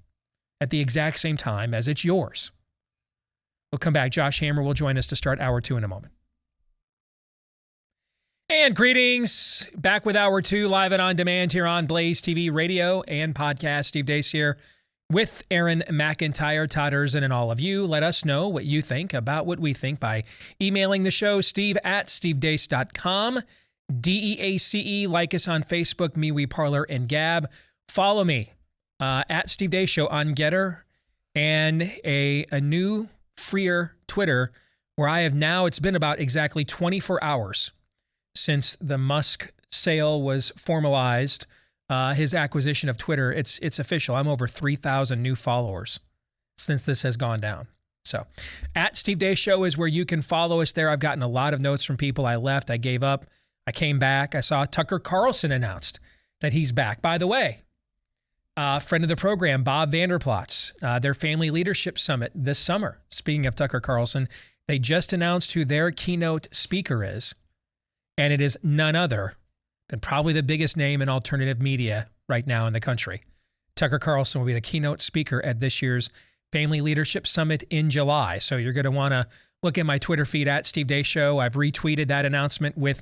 at the exact same time as it's yours. We'll come back. Josh Hammer will join us to start Hour 2 in a moment. And greetings. Back with Hour 2, live and on demand here on Blaze TV radio and podcast. Steve Deace here with Aaron McIntyre, Todd Erzin, and all of you. Let us know what you think about what we think by emailing the show, steve@stevedeace.com, DEACE. Like us on Facebook, MeWe, Parler, and Gab. Follow me at Steve Deace Show on Getter, and a new, freer Twitter where I have now, it's been about exactly 24 hours since the Musk sale was formalized, his acquisition of Twitter. It's official. I'm over 3,000 new followers since this has gone down. So at Steve Deace Show is where you can follow us there. I've gotten a lot of notes from people. I left, I gave up, I came back. I saw Tucker Carlson announced that he's back. By the way, friend of the program, Bob Vanderplatz, their Family Leadership Summit this summer. Speaking of Tucker Carlson, they just announced who their keynote speaker is. And it is none other than probably the biggest name in alternative media right now in the country. Tucker Carlson will be the keynote speaker at this year's Family Leadership Summit in July. So you're going to want to look at my Twitter feed at Steve Deace Show. I've retweeted that announcement with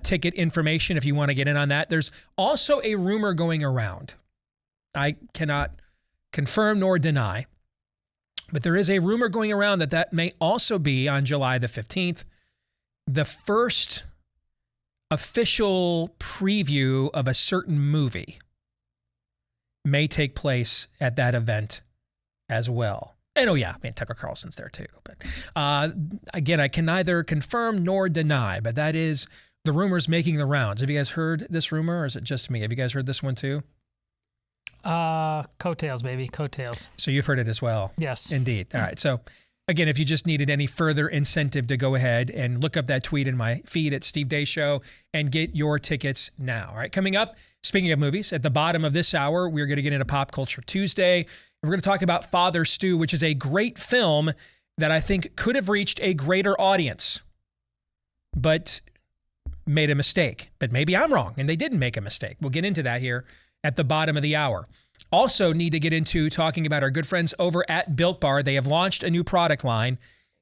ticket information if you want to get in on that. There's also a rumor going around. I cannot confirm nor deny, but there is a rumor going around that may also be on July the 15th, the first official preview of a certain movie may take place at that event as well. And Tucker Carlson's there too. But again, I can neither confirm nor deny, but that is the rumors making the rounds. Have you guys heard this rumor, or is it just me? Have you guys heard this one too? Coattails, baby. Coattails. So you've heard it as well? Yes. Indeed. All right. So again, if you just needed any further incentive to go ahead and look up that tweet in my feed at Steve Deace Show and get your tickets now. All right, coming up, speaking of movies, at the bottom of this hour, we're going to get into Pop Culture Tuesday. We're going to talk about Father Stu, which is a great film that I think could have reached a greater audience, but made a mistake. But maybe I'm wrong, and they didn't make a mistake. We'll get into that here at the bottom of the hour. Also need to get into talking about our good friends over at Built Bar. They have launched a new product line,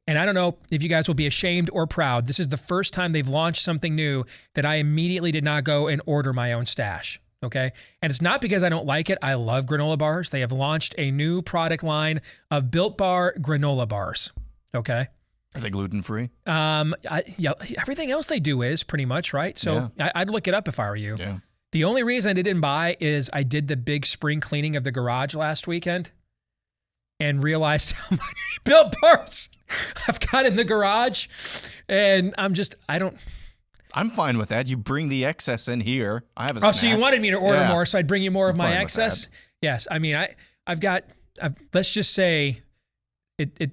and I don't know if you guys will be ashamed or proud. This is the first time they've launched something new that I immediately did not go and order my own stash, okay? And it's not because I don't like it. I love granola bars. They have launched a new product line of Built Bar granola bars, okay? Are they gluten-free? Everything else they do is pretty much, right? So yeah. I'd look it up if I were you. Yeah. The only reason I didn't buy is I did the big spring cleaning of the garage last weekend and realized how many Built Bars I've got in the garage. And I'm fine with that. You bring the excess in here. I have a snack. So you wanted me to order more, so I'd bring you more of my excess? Yes. I mean, let's just say the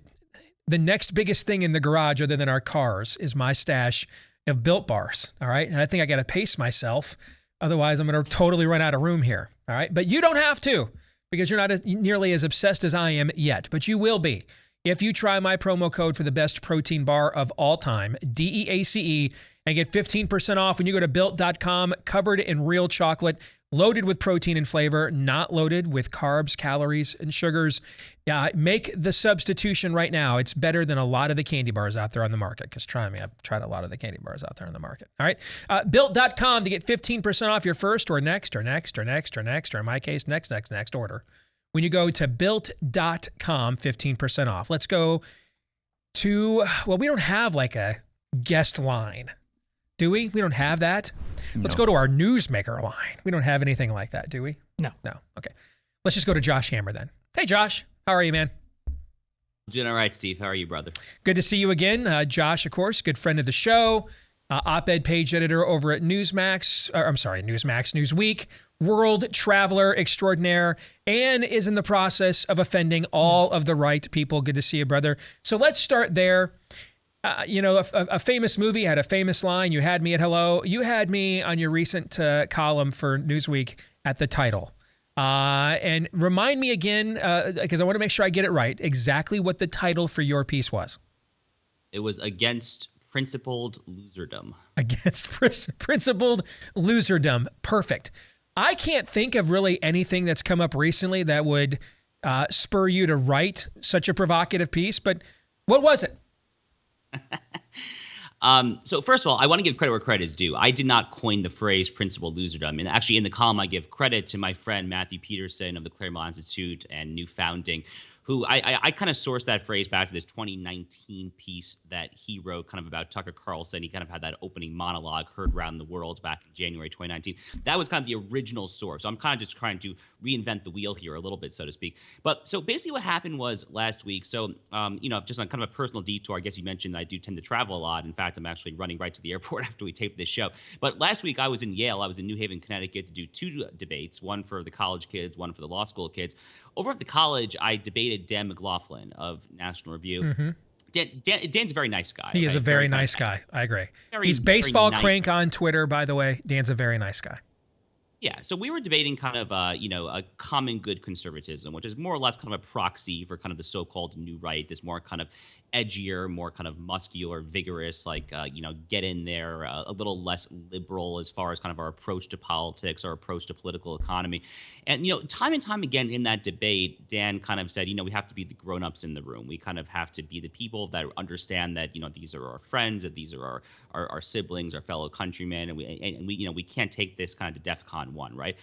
next biggest thing in the garage other than our cars is my stash of Built Bars. All right. And I think I got to pace myself Otherwise, I'm going to totally run out of room here. All right. But you don't have to, because you're not nearly as obsessed as I am yet. But you will be if you try my promo code for the best protein bar of all time, DEACE, and get 15% off when you go to built.com, covered in real chocolate, loaded with protein and flavor, not loaded with carbs, calories, and sugars. Make the substitution right now. It's better than a lot of the candy bars out there on the market, because try me, I've tried a lot of the candy bars out there on the market. All right. Built.com to get 15% off your first or next, or in my case, next order. When you go to built.com, 15% off. Let's go to, well, we don't have like a guest line, do we? We don't have that. No. Let's go to our newsmaker line. We don't have anything like that, do we? No. Okay. Let's just go to Josh Hammer then. Hey, Josh. How are you, man? Doing all right, Steve. How are you, brother? Good to see you again. Josh, of course, good friend of the show, op-ed page editor over at Newsweek, world traveler extraordinaire, and is in the process of offending all of the right people. Good to see you, brother. So let's start there. A famous movie had a famous line. You had me at hello. You had me on your recent column for Newsweek at the title. And remind me again, because I want to make sure I get it right, exactly what the title for your piece was. It was Against Principled Loserdom. Against Principled Loserdom. Perfect. I can't think of really anything that's come up recently that would spur you to write such a provocative piece, but what was it? So first of all, I want to give credit where credit is due. I did not coin the phrase principled loserdom. And actually in the column, I give credit to my friend Matthew Peterson of the Claremont Institute and New Founding, who I kind of sourced that phrase back to this 2019 piece that he wrote kind of about Tucker Carlson. He kind of had that opening monologue heard around the world back in January 2019. That was kind of the original source. So I'm kind of just trying to reinvent the wheel here a little bit, so to speak. But so basically what happened was last week, so, just on kind of a personal detour, I guess you mentioned that I do tend to travel a lot. In fact, I'm actually running right to the airport after we taped this show. But last week I was in Yale. I was in New Haven, Connecticut to do two debates, one for the college kids, one for the law school kids. Over at the college, I debated Dan McLaughlin of National Review. Mm-hmm. Dan's a very nice guy. He is a very nice guy. I agree. He's baseball nice crank guy on Twitter, by the way. Dan's a very nice guy. Yeah, so we were debating kind of, a common good conservatism, which is more or less kind of a proxy for kind of the so-called new right, this more kind of edgier, more kind of muscular, vigorous, get in there, a little less liberal as far as kind of our approach to politics, our approach to political economy. And, time and time again in that debate, Dan kind of said, we have to be the grown-ups in the room. We kind of have to be the people that understand that, these are our friends, that these are our siblings, our fellow countrymen, and we can't take this kind of to DEFCON 1, right?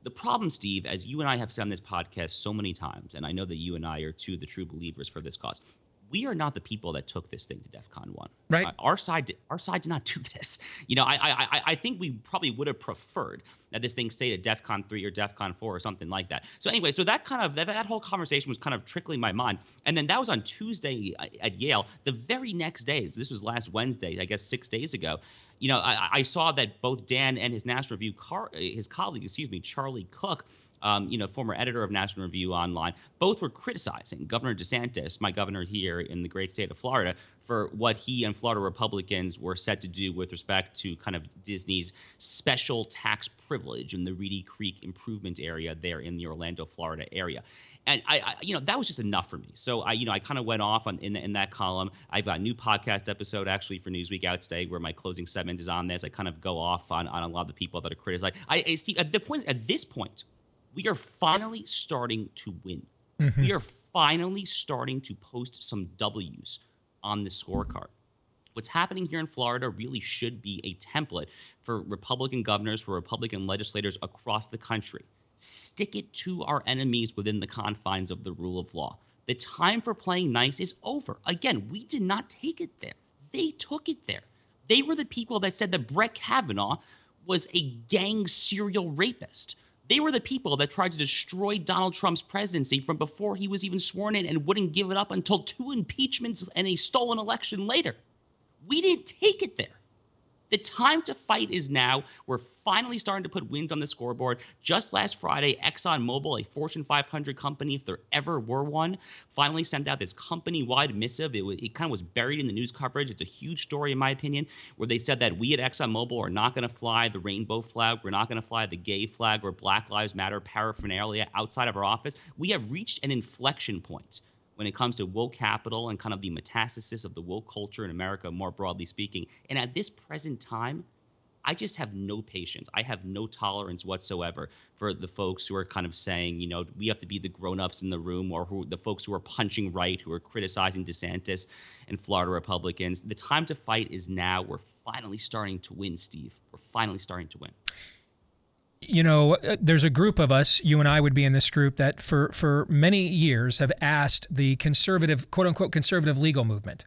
The problem, Steve, as you and I have said on this podcast so many times, and I know that you and I are two of the true believers for this cause, we are not the people that took this thing to DEFCON 1. Right. Our side did not do this. I think we probably would have preferred that this thing stayed at DEFCON 3 or DEFCON 4 or something like that. So anyway, so that kind of that whole conversation was kind of trickling my mind. And then that was on Tuesday at Yale. The very next day, so this was last Wednesday, I guess 6 days ago, I saw that both Dan and his National Review, his colleague, Charlie Cook, former editor of National Review Online, both were criticizing Governor DeSantis, my governor here in the great state of Florida, for what he and Florida Republicans were set to do with respect to kind of Disney's special tax privilege in the Reedy Creek improvement area there in the Orlando, Florida area. And I that was just enough for me. So I kind of went off in that column. I've got a new podcast episode actually for Newsweek out today where my closing segment is on this. I kind of go off on a lot of the people that are criticizing. Steve, at this point, we are finally starting to win. Mm-hmm. We are finally starting to post some W's on the scorecard. What's happening here in Florida really should be a template for Republican governors, for Republican legislators across the country. Stick it to our enemies within the confines of the rule of law. The time for playing nice is over. Again, we did not take it there. They took it there. They were the people that said that Brett Kavanaugh was a gang serial rapist. They were the people that tried to destroy Donald Trump's presidency from before he was even sworn in and wouldn't give it up until 2 impeachments and a stolen election later. We didn't take it there. The time to fight is now. We're finally starting to put wins on the scoreboard. Just last Friday, ExxonMobil, a Fortune 500 company, if there ever were one, finally sent out this company-wide missive. It kind of was buried in the news coverage. It's a huge story, in my opinion, where they said that we at ExxonMobil are not going to fly the rainbow flag. We're not going to fly the gay flag or Black Lives Matter paraphernalia outside of our office. We have reached an inflection point when it comes to woke capital and kind of the metastasis of the woke culture in America, more broadly speaking. And at this present time, I just have no patience. I have no tolerance whatsoever for the folks who are kind of saying, you know, we have to be the grown-ups in the room, or the folks who are punching right, who are criticizing DeSantis and Florida Republicans. The time to fight is now. We're finally starting to win, Steve. We're finally starting to win. You know, there's a group of us, you and I would be in this group, that for many years have asked the conservative, quote unquote, conservative legal movement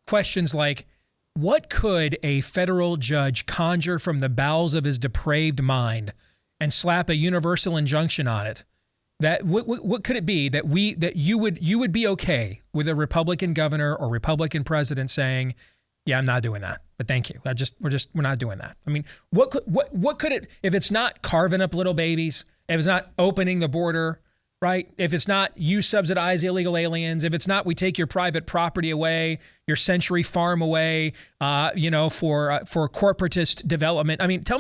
questions like, what could a federal judge conjure from the bowels of his depraved mind and slap a universal injunction on it? That what could it be that you would be okay with a Republican governor or Republican president saying, yeah, I'm not doing that, but thank you. We're not doing that. I mean, what could it, if it's not carving up little babies, if it's not opening the border, right? If it's not you subsidize illegal aliens, if it's not we take your private property away, your century farm away, for corporatist development. I mean, tell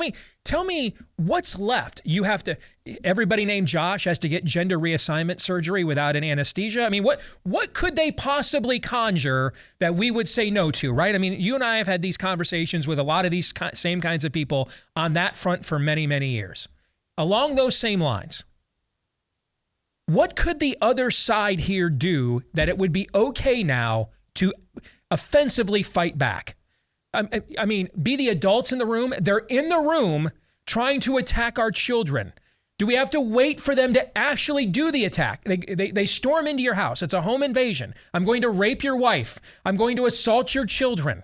me what's left. You have to, everybody named Josh has to get gender reassignment surgery without an anesthesia. I mean, what could they possibly conjure that we would say no to, right? I mean, you and I have had these conversations with a lot of these same kinds of people on that front for many, many years. Along those same lines, what could the other side here do that it would be okay now to offensively fight back? I mean, be the adults in the room. They're in the room trying to attack our children. Do we have to wait for them to actually do the attack? They storm into your house. It's a home invasion. I'm going to rape your wife. I'm going to assault your children.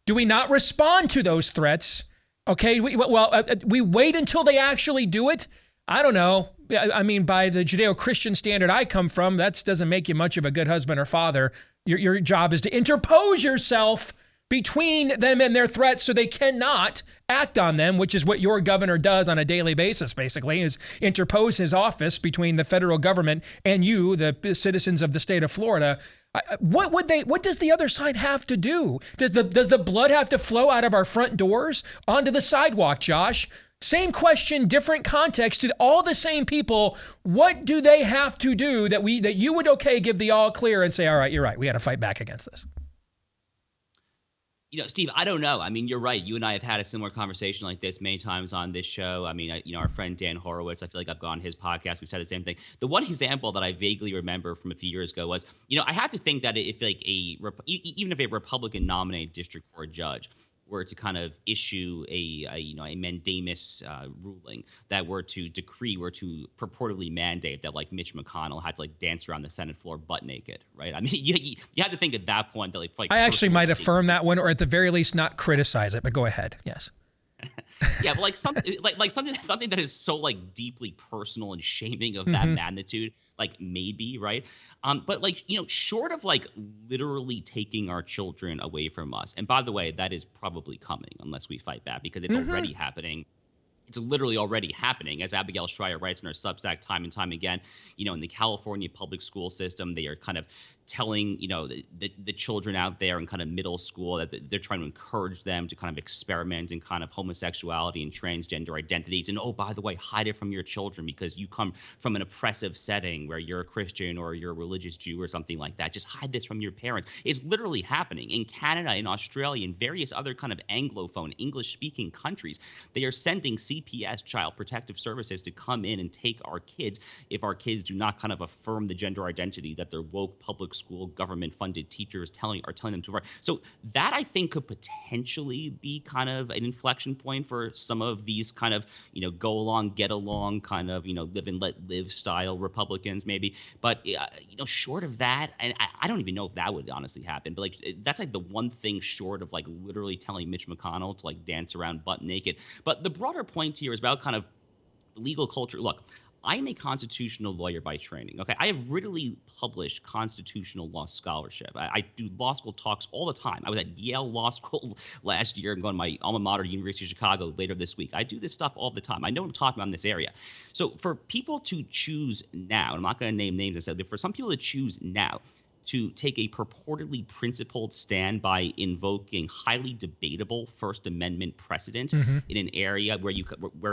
Do we not respond to those threats? Okay, we wait until they actually do it? I don't know. I mean, by the Judeo-Christian standard I come from, that doesn't make you much of a good husband or father. Your job is to interpose yourself between them and their threats so they cannot act on them, which is what your governor does on a daily basis, basically, is interpose his office between the federal government and you, the citizens of the state of Florida. What does the other side have to do? Does the blood have to flow out of our front doors onto the sidewalk, Josh? Same question, different context to all the same people. What do they have to do that you would give the all clear and say, all right, you're right, we got to fight back against this? You know, Steve, I don't know. I mean, you're right. You and I have had a similar conversation like this many times on this show. I mean, our friend Dan Horowitz, I feel like I've gone on his podcast. We've said the same thing. The one example that I vaguely remember from a few years ago was, I have to think that if even if a Republican nominated district court judge were to kind of issue a mandamus ruling that were to purportedly mandate that like Mitch McConnell had to like dance around the Senate floor butt naked, right? I mean, you have to think at that point that like I actually might affirm that one, or at the very least not criticize it. But go ahead, yes. Yeah, but like something that is so like deeply personal and shaming of that magnitude, like maybe, right? But like, short of like literally taking our children away from us, and by the way, that is probably coming unless we fight back, because it's already happening. It's literally already happening, as Abigail Schreier writes in her Substack time and time again. In the California public school system, they are kind of telling, the children out there in kind of middle school that they're trying to encourage them to kind of experiment in kind of homosexuality and transgender identities. And, oh, by the way, hide it from your children because you come from an oppressive setting where you're a Christian or you're a religious Jew or something like that. Just hide this from your parents. It's literally happening in Canada, in Australia, and various other kind of Anglophone, English-speaking countries. They are sending CPS, Child Protective Services, to come in and take our kids if our kids do not kind of affirm the gender identity that their woke public school government-funded teachers are telling them to affirm. So that, I think, could potentially be kind of an inflection point for some of these kind of, go along, get along, kind of, live and let live style Republicans maybe. But, short of that, and I don't even know if that would honestly happen, but like that's like the one thing short of like literally telling Mitch McConnell to like dance around butt naked. But the broader point here is about kind of legal culture. Look, I am a constitutional lawyer by training. Okay, I have readily published constitutional law scholarship. I do law school talks all the time. I was at Yale Law School last year. I'm going to my alma mater, University of Chicago, later this week. I do this stuff all the time. I know what I'm talking about in this area. So for people to choose now, I'm not going to name names, I said, for some people to choose now to take a purportedly principled stand by invoking highly debatable First Amendment precedent in an area where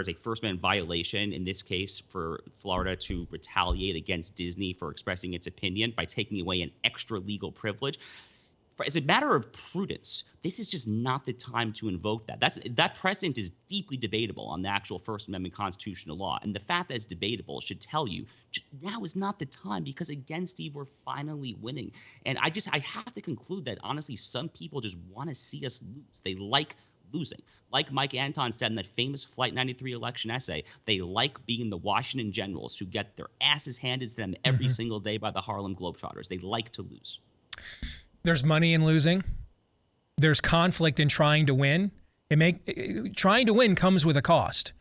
it's a First Amendment violation, in this case for Florida to retaliate against Disney for expressing its opinion by taking away an extra legal privilege. As a matter of prudence, this is just not the time to invoke that. That precedent is deeply debatable on the actual First Amendment constitutional law. And the fact that it's debatable should tell you now is not the time, because again, Steve, we're finally winning. And I have to conclude that honestly, some people just want to see us lose. They like losing. Like Mike Anton said in that famous Flight 93 election essay, they like being the Washington Generals who get their asses handed to them every single day by the Harlem Globetrotters. They like to lose. There's money in losing. There's conflict in trying to win. Trying to win comes with a cost,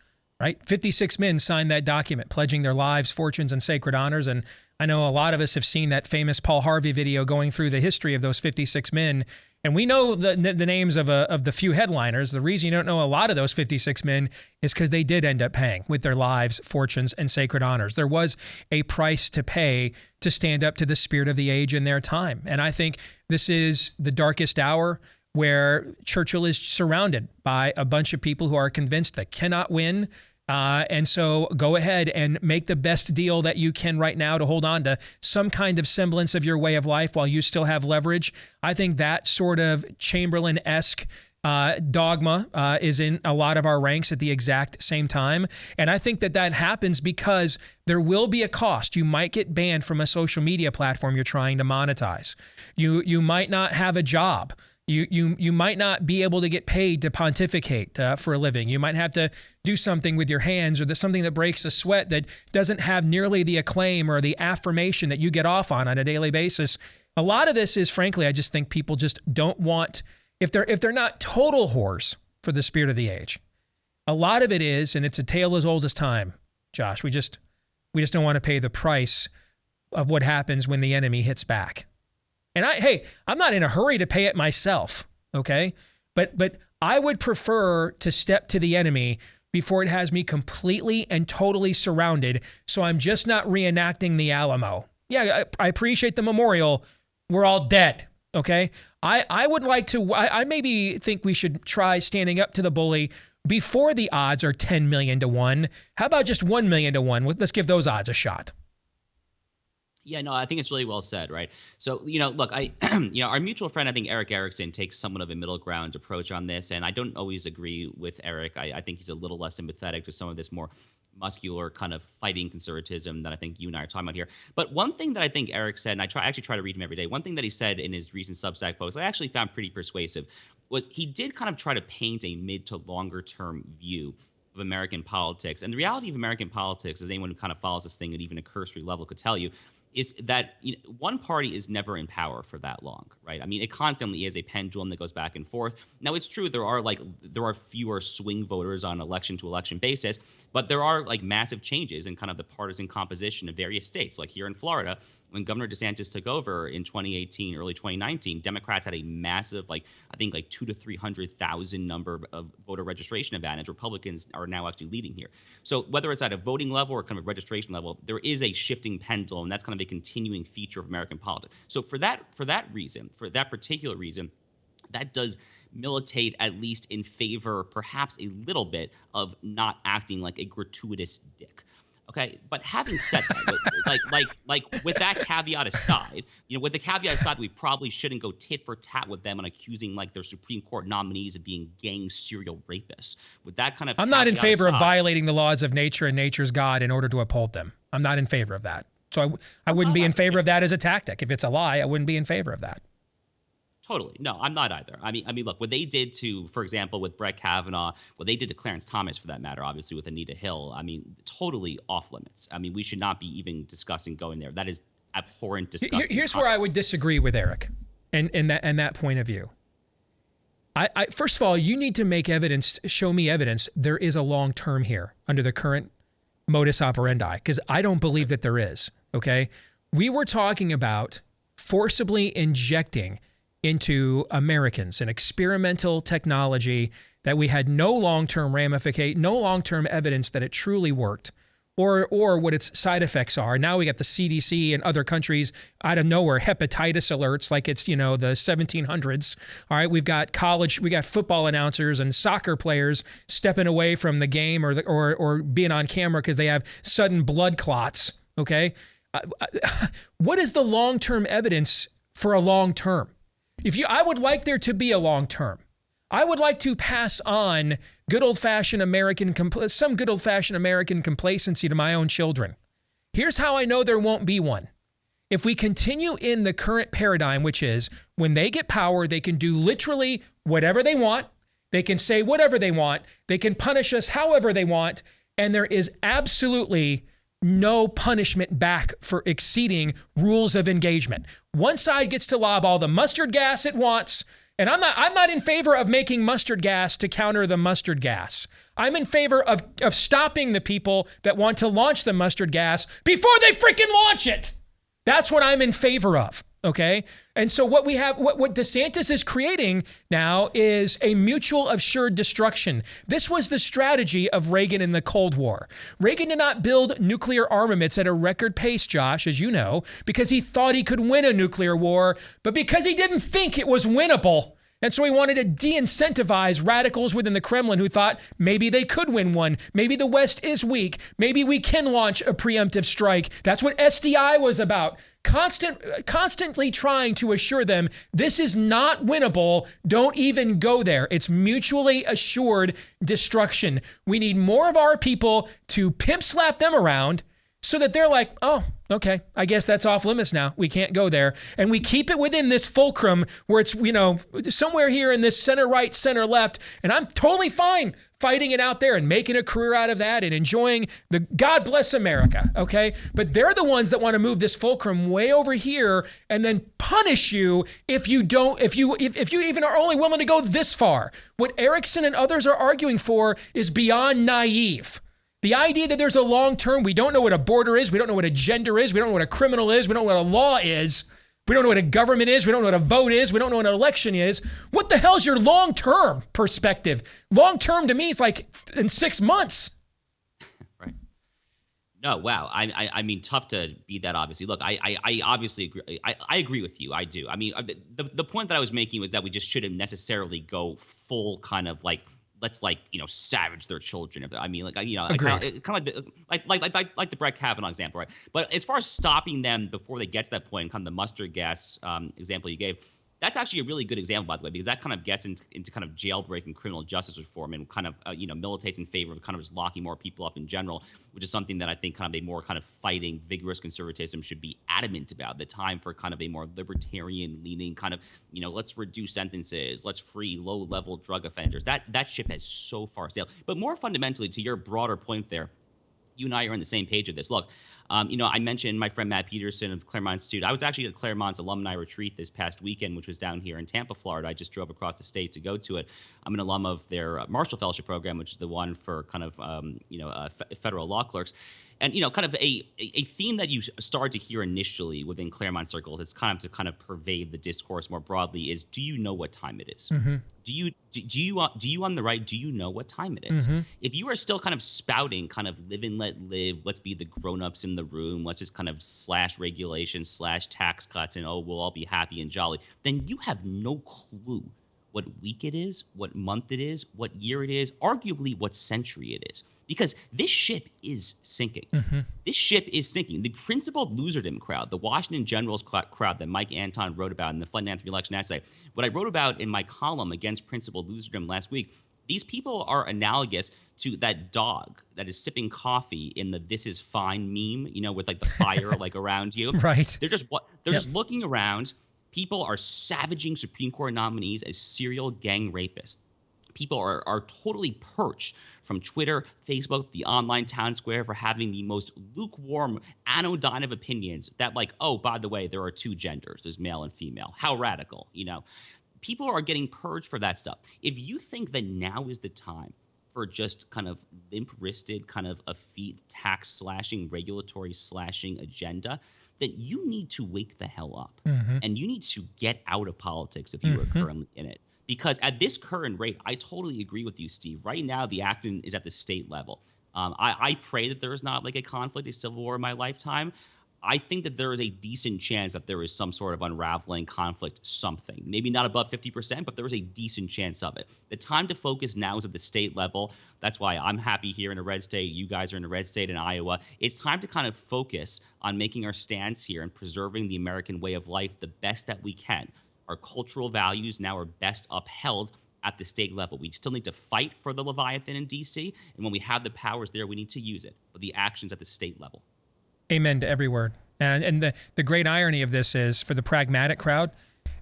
right? 56 men signed that document, pledging their lives, fortunes, and sacred honors. And I know a lot of us have seen that famous Paul Harvey video going through the history of those 56 men. And we know the names of the few headliners. The reason you don't know a lot of those 56 men is because they did end up paying with their lives, fortunes, and sacred honors. There was a price to pay to stand up to the spirit of the age in their time. And I think this is the darkest hour where Churchill is surrounded by a bunch of people who are convinced they cannot win. And so go ahead and make the best deal that you can right now to hold on to some kind of semblance of your way of life while you still have leverage. I think that sort of Chamberlain-esque dogma is in a lot of our ranks at the exact same time. And I think that happens because there will be a cost. You might get banned from a social media platform you're trying to monetize. You might not have a job. You might not be able to get paid to pontificate for a living. You might have to do something with your hands, or something that breaks a sweat that doesn't have nearly the acclaim or the affirmation that you get off on a daily basis. A lot of this is, frankly, I just think people just don't want, if they're not total whores for the spirit of the age. A lot of it is, and it's a tale as old as time, Josh. We just don't want to pay the price of what happens when the enemy hits back. And I'm not in a hurry to pay it myself, okay? But I would prefer to step to the enemy before it has me completely and totally surrounded, so I'm just not reenacting the Alamo. Yeah, I appreciate the memorial. We're all dead, okay? I would like to, I maybe think we should try standing up to the bully before the odds are 10 million to 1. How about just 1 million to 1? Let's give those odds a shot. Yeah, no, I think it's really well said, right? So, look, our mutual friend, I think Eric Erickson, takes somewhat of a middle ground approach on this, and I don't always agree with Eric. I think he's a little less sympathetic to some of this more muscular kind of fighting conservatism that I think you and I are talking about here. But one thing that I think Eric said, and I actually try to read him every day, one thing that he said in his recent Substack post I actually found pretty persuasive, was he did kind of try to paint a mid to longer term view of American politics. And the reality of American politics, as anyone who kind of follows this thing at even a cursory level could tell you, is that one party is never in power for that long, right? I mean, it constantly is a pendulum that goes back and forth. Now, it's true there are fewer swing voters on election to election basis, but there are massive changes in kind of the partisan composition of various states. Like here in Florida, when Governor DeSantis took over in 2018, early 2019, Democrats had a massive, I think 200,000 to 300,000 number of voter registration advantage. Republicans are now actually leading here. So whether it's at a voting level or kind of registration level, there is a shifting pendulum. That's kind of a continuing feature of American politics. So for that particular reason, that does militate at least in favor, perhaps a little bit, of not acting like a gratuitous dick. Okay, but having said that, with that caveat aside, we probably shouldn't go tit for tat with them on accusing their Supreme Court nominees of being gang serial rapists. With that kind of, I'm not in favor of violating the laws of nature and nature's God in order to uphold them. I'm not in favor of that. So I wouldn't be in favor of that as a tactic. If it's a lie, I wouldn't be in favor of that. Totally. No, I'm not either. I mean, look, what they did to, for example, with Brett Kavanaugh, what they did to Clarence Thomas, for that matter, obviously with Anita Hill, I mean, totally off limits. I mean, we should not be even discussing going there. That is abhorrent, disgusting. Here's where I would disagree with Eric and that point of view. I first of all, you need to make evidence, show me evidence there is a long term here under the current modus operandi, because I don't believe that there is, okay? We were talking about forcibly injecting into Americans an experimental technology that we had no long-term no long-term evidence that it truly worked, or what its side effects are. Now we got the CDC and other countries out of nowhere, hepatitis alerts like it's, the 1700s. All right, we got football announcers and soccer players stepping away from the game or being on camera because they have sudden blood clots, okay? What is the long-term evidence for a long-term? I would like there to be a long-term. I would like to pass on some good old-fashioned American complacency to my own children. Here's how I know there won't be one. If we continue in the current paradigm, which is when they get power, they can do literally whatever they want. They can say whatever they want. They can punish us however they want. And there is absolutely no punishment back for exceeding rules of engagement. One side gets to lob all the mustard gas it wants. And I'm not in favor of making mustard gas to counter the mustard gas. I'm in favor of stopping the people that want to launch the mustard gas before they freaking launch it. That's what I'm in favor of, okay? And so what DeSantis is creating now is a mutual assured destruction. This was the strategy of Reagan in the Cold War. Reagan did not build nuclear armaments at a record pace, Josh, as you know, because he thought he could win a nuclear war, but because he didn't think it was winnable. And so he wanted to de-incentivize radicals within the Kremlin who thought maybe they could win one. Maybe the West is weak. Maybe we can launch a preemptive strike. That's what SDI was about. Constantly trying to assure them this is not winnable. Don't even go there. It's mutually assured destruction. We need more of our people to pimp slap them around so that they're like, oh, okay, I guess that's off limits now. We can't go there. And we keep it within this fulcrum where it's, somewhere here in this center right, center left. And I'm totally fine fighting it out there and making a career out of that and enjoying the God bless America, okay? But they're the ones that want to move this fulcrum way over here and then punish you if you even are only willing to go this far. What Erickson and others are arguing for is beyond naive. The idea that there's a long term, we don't know what a border is, we don't know what a gender is, we don't know what a criminal is, we don't know what a law is, we don't know what a government is, we don't know what a vote is, we don't know what an election is. What the hell's your long term perspective? Long term to me is like in 6 months. Right. No, wow. I mean, tough to beat that, obviously. Look, I obviously agree. I agree with you. I do. I mean, the point that I was making was that we just shouldn't necessarily go full kind of like, let's savage their children. I mean, kind of like the Brett Kavanaugh example, right? But as far as stopping them before they get to that point, kind of the mustard gas example you gave, that's actually a really good example, by the way, because that kind of gets into kind of jailbreaking criminal justice reform and kind of militates in favor of kind of just locking more people up in general, which is something that I think kind of a more kind of fighting vigorous conservatism should be adamant about. The time for kind of a more libertarian leaning kind of let's reduce sentences, let's free low level drug offenders. That ship has so far sailed. But more fundamentally, to your broader point there, you and I are on the same page of this. Look, I mentioned my friend Matt Peterson of Claremont Institute. I was actually at Claremont's alumni retreat this past weekend, which was down here in Tampa, Florida. I just drove across the state to go to it. I'm an alum of their Marshall Fellowship program, which is the one for kind of, federal law clerks. And, kind of a theme that you started to hear initially within Claremont circles, it's kind of pervade the discourse more broadly is, do you know what time it is? Mm-hmm. Do you on the right, do you know what time it is? Mm-hmm. If you are still kind of spouting kind of live and let live, let's be the grown-ups in the room, let's just kind of slash regulations, slash tax cuts, and we'll all be happy and jolly, then you have no clue what week it is, what month it is, what year it is, arguably what century it is. Because this ship is sinking. Mm-hmm. This ship is sinking. The principled loserdom crowd, the Washington Generals crowd that Mike Anton wrote about in the Flood and Anthony election essay, what I wrote about in my column against principled loserdom last week, these people are analogous to that dog that is sipping coffee in the "This is fine" meme, with like the fire like around you. Right. They're just looking around. People are savaging Supreme Court nominees as serial gang rapists. People are totally perched from Twitter, Facebook, the online town square for having the most lukewarm, anodyne of opinions that oh, by the way, there are two genders. There's male and female. How radical, People are getting purged for that stuff. If you think that now is the time for just kind of limp-wristed, kind of effete tax slashing, regulatory slashing agenda, then you need to wake the hell up. And you need to get out of politics if you are currently in it. Because at this current rate, I totally agree with you, Steve. Right now, the action is at the state level. I pray that there is not like a conflict, a civil war in my lifetime. I think that there is a decent chance that there is some sort of unraveling conflict, something. Maybe not above 50%, but there is a decent chance of it. The time to focus now is at the state level. That's why I'm happy here in a red state. You guys are in a red state in Iowa. It's time to kind of focus on making our stance here and preserving the American way of life the best that we can. Our cultural values now are best upheld at the state level. We still need to fight for the Leviathan in D.C., and when we have the powers there, we need to use it. But the action's at the state level. Amen to every word. And the great irony of this is, for the pragmatic crowd,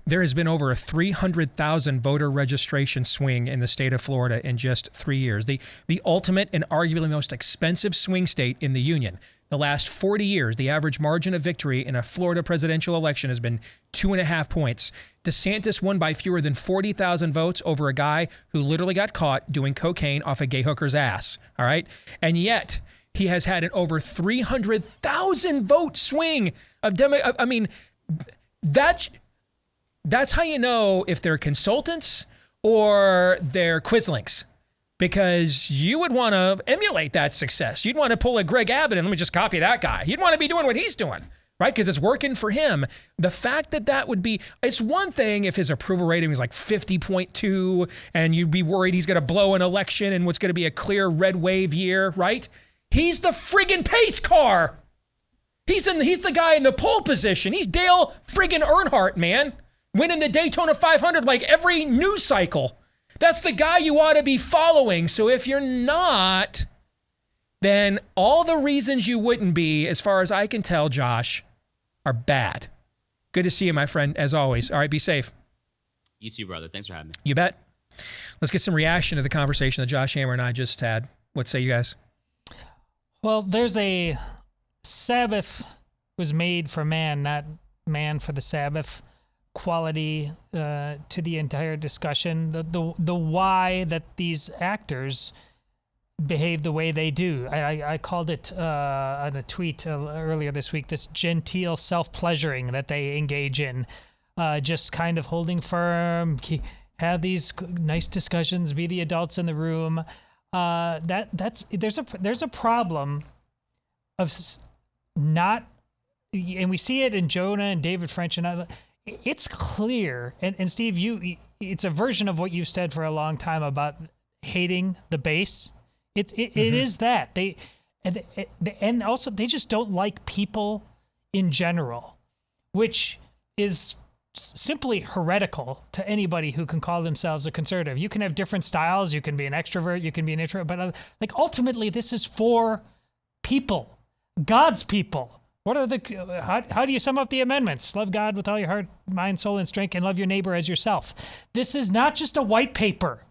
there has been over a 300,000 voter registration swing in the state of Florida in just 3 years. The ultimate and arguably most expensive swing state in the union. The last 40 years, the average margin of victory in a Florida presidential election has been 2.5 points. DeSantis won by fewer than 40,000 votes over a guy who literally got caught doing cocaine off a gay hooker's ass. All right? And yet, he has had an over 300,000 vote swing of I mean, that's how you know if they're consultants or they're Quizlinks, because you would want to emulate that success. You'd want to pull a Greg Abbott and let me just copy that guy. You'd want to be doing what he's doing, right? Because it's working for him. The fact that would be, it's one thing if his approval rating was like 50.2 and you'd be worried he's going to blow an election and what's going to be a clear red wave year, right? He's the friggin' pace car. He's the guy in the pole position. He's Dale friggin' Earnhardt, man. Winning the Daytona 500 like every news cycle. That's the guy you ought to be following. So if you're not, then all the reasons you wouldn't be, as far as I can tell, Josh, are bad. Good to see you, my friend, as always. All right, be safe. You too, brother. Thanks for having me. You bet. Let's get some reaction to the conversation that Josh Hammer and I just had. What say you guys? Well, there's a Sabbath was made for man, not man for the Sabbath quality to the entire discussion. The why that these actors behave the way they do. I called it on a tweet earlier this week, this genteel self-pleasuring that they engage in, just kind of holding firm, have these nice discussions, be the adults in the room. There's a problem of not, and we see it in Jonah and David French and other. It's clear, and Steve, it's a version of what you've said for a long time about hating the base. It is that and also they just don't like people in general, which is simply heretical to anybody who can call themselves a conservative. You can have different styles. You can be an extrovert. You can be an introvert. But like ultimately, this is for people, God's people. What are how do you sum up the amendments? Love God with all your heart, mind, soul, and strength, and love your neighbor as yourself. This is not just a white paper.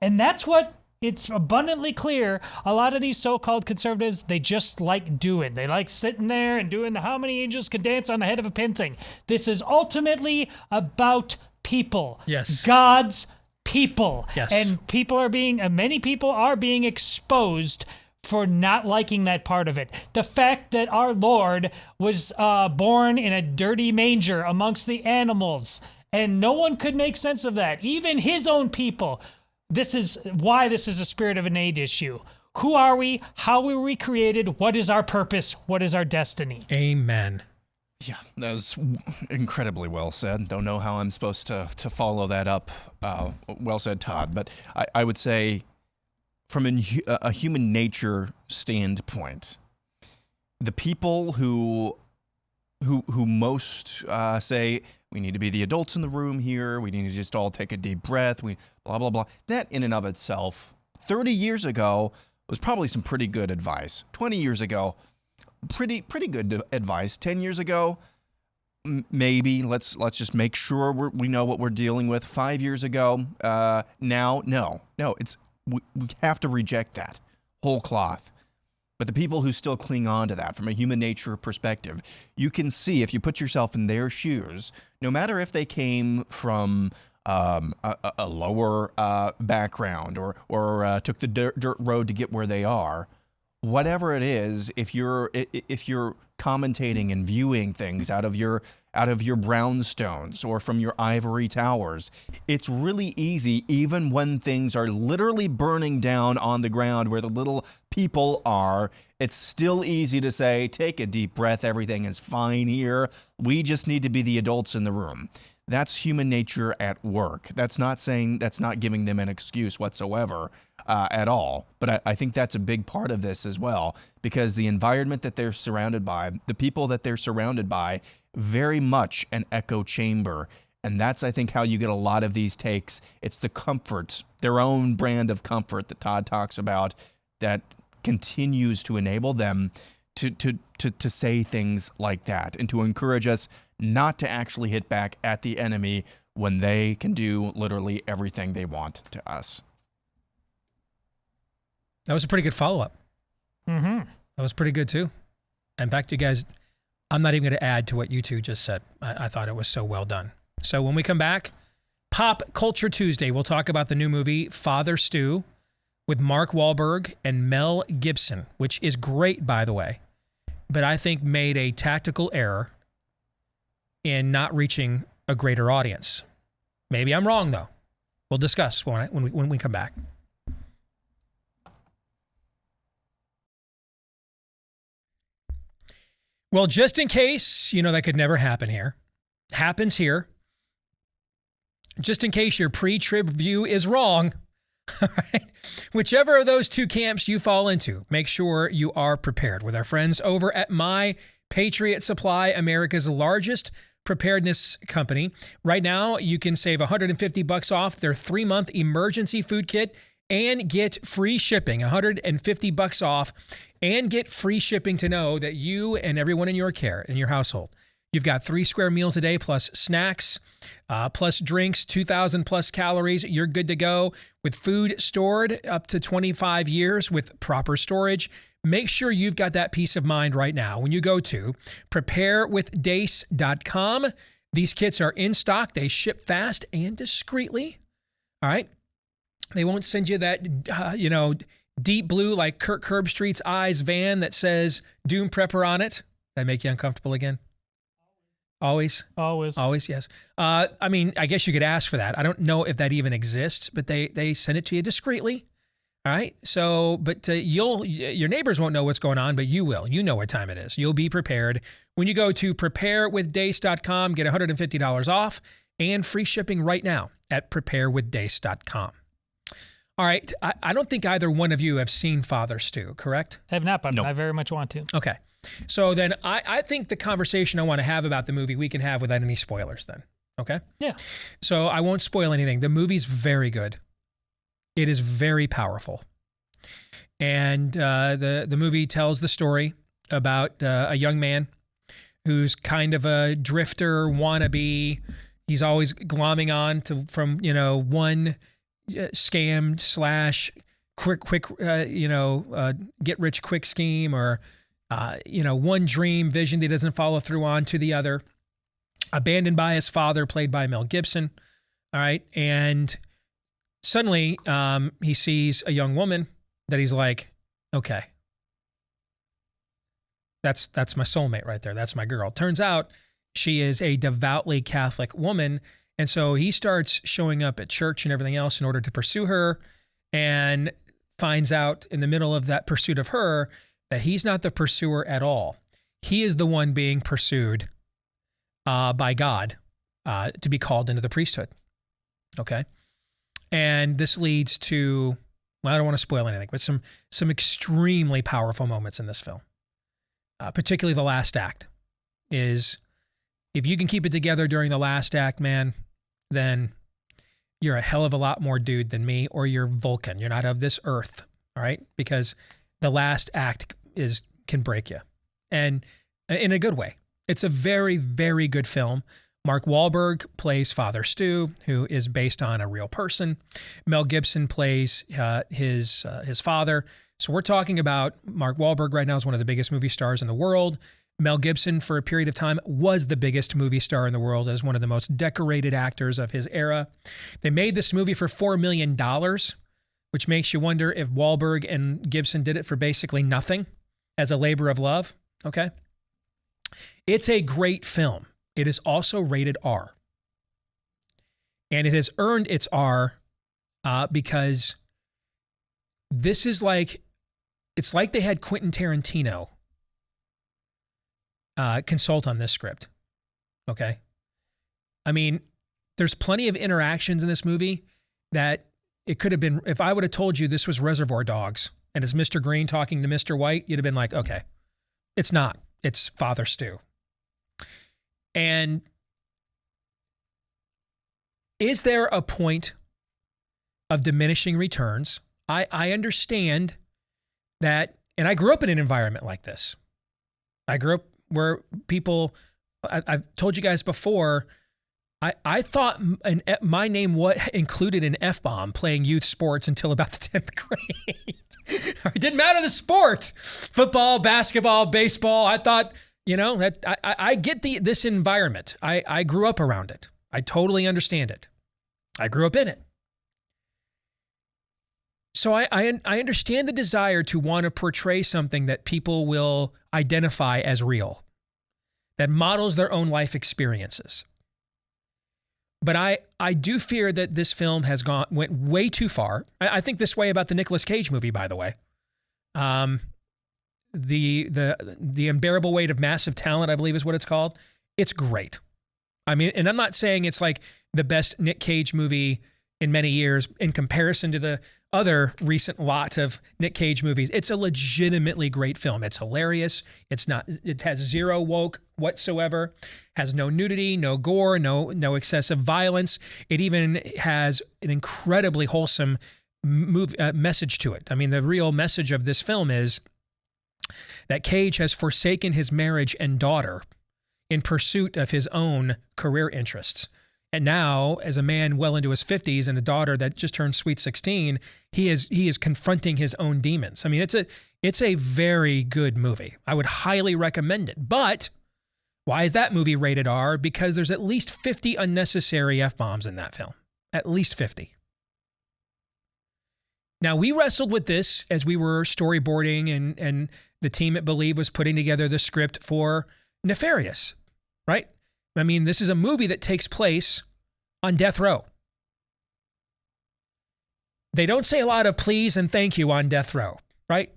And that's what it's abundantly clear. A lot of these so-called conservatives, they just like doing. They like sitting there and doing the how many angels can dance on the head of a pin thing. This is ultimately about people. Yes. God's people. Yes. And many people are being exposed for not liking that part of it. The fact that our Lord was born in a dirty manger amongst the animals, and no one could make sense of that, even his own people. This is why this is a spirit of an age issue. Who are we? How were we created? What is our purpose? What is our destiny? Amen. Yeah, that was incredibly well said. Don't know how I'm supposed to follow that up. Well said, Todd. But I would say, from a human nature standpoint, the people who most say we need to be the adults in the room here, we need to just all take a deep breath, we blah blah blah. That in and of itself, 30 years ago was probably some pretty good advice. 20 years ago, pretty good advice. 10 years ago, maybe let's just make sure we know what we're dealing with. 5 years ago, now no, it's we have to reject that whole cloth. But the people who still cling on to that from a human nature perspective, you can see if you put yourself in their shoes, no matter if they came from a lower background or took the dirt road to get where they are. Whatever it is, if you're commentating and viewing things out of your brownstones or from your ivory towers, it's really easy, even when things are literally burning down on the ground where the little people are, it's still easy to say, take a deep breath, everything is fine here. We just need to be the adults in the room. That's human nature at work. That's not giving them an excuse whatsoever at all. But I think that's a big part of this as well, because the environment that they're surrounded by, the people that they're surrounded by, very much an echo chamber. And that's, I think, how you get a lot of these takes. It's the comforts, their own brand of comfort that Todd talks about, that continues to enable them to say things like that and to encourage us not to actually hit back at the enemy when they can do literally everything they want to us. That was a pretty good follow-up. Mm-hmm. That was pretty good, too. In fact, you guys, I'm not even going to add to what you two just said. I thought it was so well done. So when we come back, Pop Culture Tuesday, we'll talk about the new movie Father Stu with Mark Wahlberg and Mel Gibson, which is great, by the way, but I think made a tactical error in not reaching a greater audience. Maybe I'm wrong, though. We'll discuss when we come back. Well, just in case, that could never happen here. Happens here. Just in case your pre-trib view is wrong, all right? Whichever of those two camps you fall into, make sure you are prepared with our friends over at My Patriot Supply, America's largest preparedness company. Right now, you can save $150 off their 3-month emergency food kit and get free shipping, $150 off, and get free shipping to know that you and everyone in your care, in your household, you've got 3 square meals a day plus snacks, plus drinks, 2,000 plus calories. You're good to go with food stored up to 25 years with proper storage. Make sure you've got that peace of mind right now when you go to preparewithdace.com. These kits are in stock. They ship fast and discreetly. All right. They won't send you that, deep blue like Kirk Herbstreit's eyes van that says Doom Prepper on it. That make you uncomfortable again? Always? Always, yes. I guess you could ask for that. I don't know if that even exists, but they send it to you discreetly. All right. So, but your neighbors won't know what's going on, but you will. You know what time it is. You'll be prepared. When you go to preparewithdace.com, get $150 off and free shipping right now at preparewithdace.com. All right. I don't think either one of you have seen Father Stu, correct? I have not, but Nope. I very much want to. Okay. So then I think the conversation I want to have about the movie we can have without any spoilers then. Okay? Yeah. So I won't spoil anything. The movie's very good. It is very powerful. And the movie tells the story about a young man who's kind of a drifter, wannabe. He's always glomming on from one scam / quick get rich quick scheme or one dream vision that he doesn't follow through on to the other. Abandoned by his father, played by Mel Gibson. All right. And suddenly he sees a young woman that he's like, okay, that's my soulmate right there. That's my girl. Turns out she is a devoutly Catholic woman. And so he starts showing up at church and everything else in order to pursue her, and finds out in the middle of that pursuit of her that he's not the pursuer at all. He is the one being pursued by God to be called into the priesthood. Okay? And this leads to, well, I don't want to spoil anything, but some extremely powerful moments in this film. Particularly the last act is, if you can keep it together during the last act, man, then you're a hell of a lot more dude than me, or you're Vulcan. You're not of this earth, all right? Because the last act can break you, and in a good way. It's a very, very good film. Mark Wahlberg plays Father Stu, who is based on a real person. Mel Gibson plays his father. So we're talking about Mark Wahlberg right now is one of the biggest movie stars in the world. Mel Gibson, for a period of time, was the biggest movie star in the world as one of the most decorated actors of his era. They made this movie for $4 million, which makes you wonder if Wahlberg and Gibson did it for basically nothing as a labor of love. Okay. It's a great film. It is also rated R. And it has earned its R because this is like, it's like they had Quentin Tarantino consult on this script. Okay. I mean, there's plenty of interactions in this movie that it could have been, if I would have told you this was Reservoir Dogs and it's Mr. Green talking to Mr. White, you'd have been like, okay, it's not. It's Father Stu. And is there a point of diminishing returns? I understand that, and I grew up in an environment like this. I grew up where people, I've told you guys before, I thought my name included an F-bomb playing youth sports until about the 10th grade. It didn't matter the sport. Football, basketball, baseball. I thought, that I get this environment. I grew up around it. I totally understand it. I grew up in it. So I understand the desire to want to portray something that people will identify as real, that models their own life experiences. But I do fear that this film went way too far. I think this way about the Nicolas Cage movie, by the way. The Unbearable Weight of Massive Talent, I believe is what it's called. It's great. I mean, and I'm not saying it's like the best Nick Cage movie in many years in comparison to the other recent lot of Nick Cage movies. It's a legitimately great film. It's hilarious. It has zero woke whatsoever, has no nudity, no gore, no excessive violence. It even has an incredibly wholesome message to it. I mean, the real message of this film is that Cage has forsaken his marriage and daughter in pursuit of his own career interests. And now, as a man well into his 50s and a daughter that just turned sweet 16, he is confronting his own demons. I mean, it's a very good movie. I would highly recommend it. But why is that movie rated R? Because there's at least 50 unnecessary F-bombs in that film. At least 50. Now, we wrestled with this as we were storyboarding and the team at Believe was putting together the script for Nefarious, right? I mean, this is a movie that takes place on death row. They don't say a lot of please and thank you on death row, right?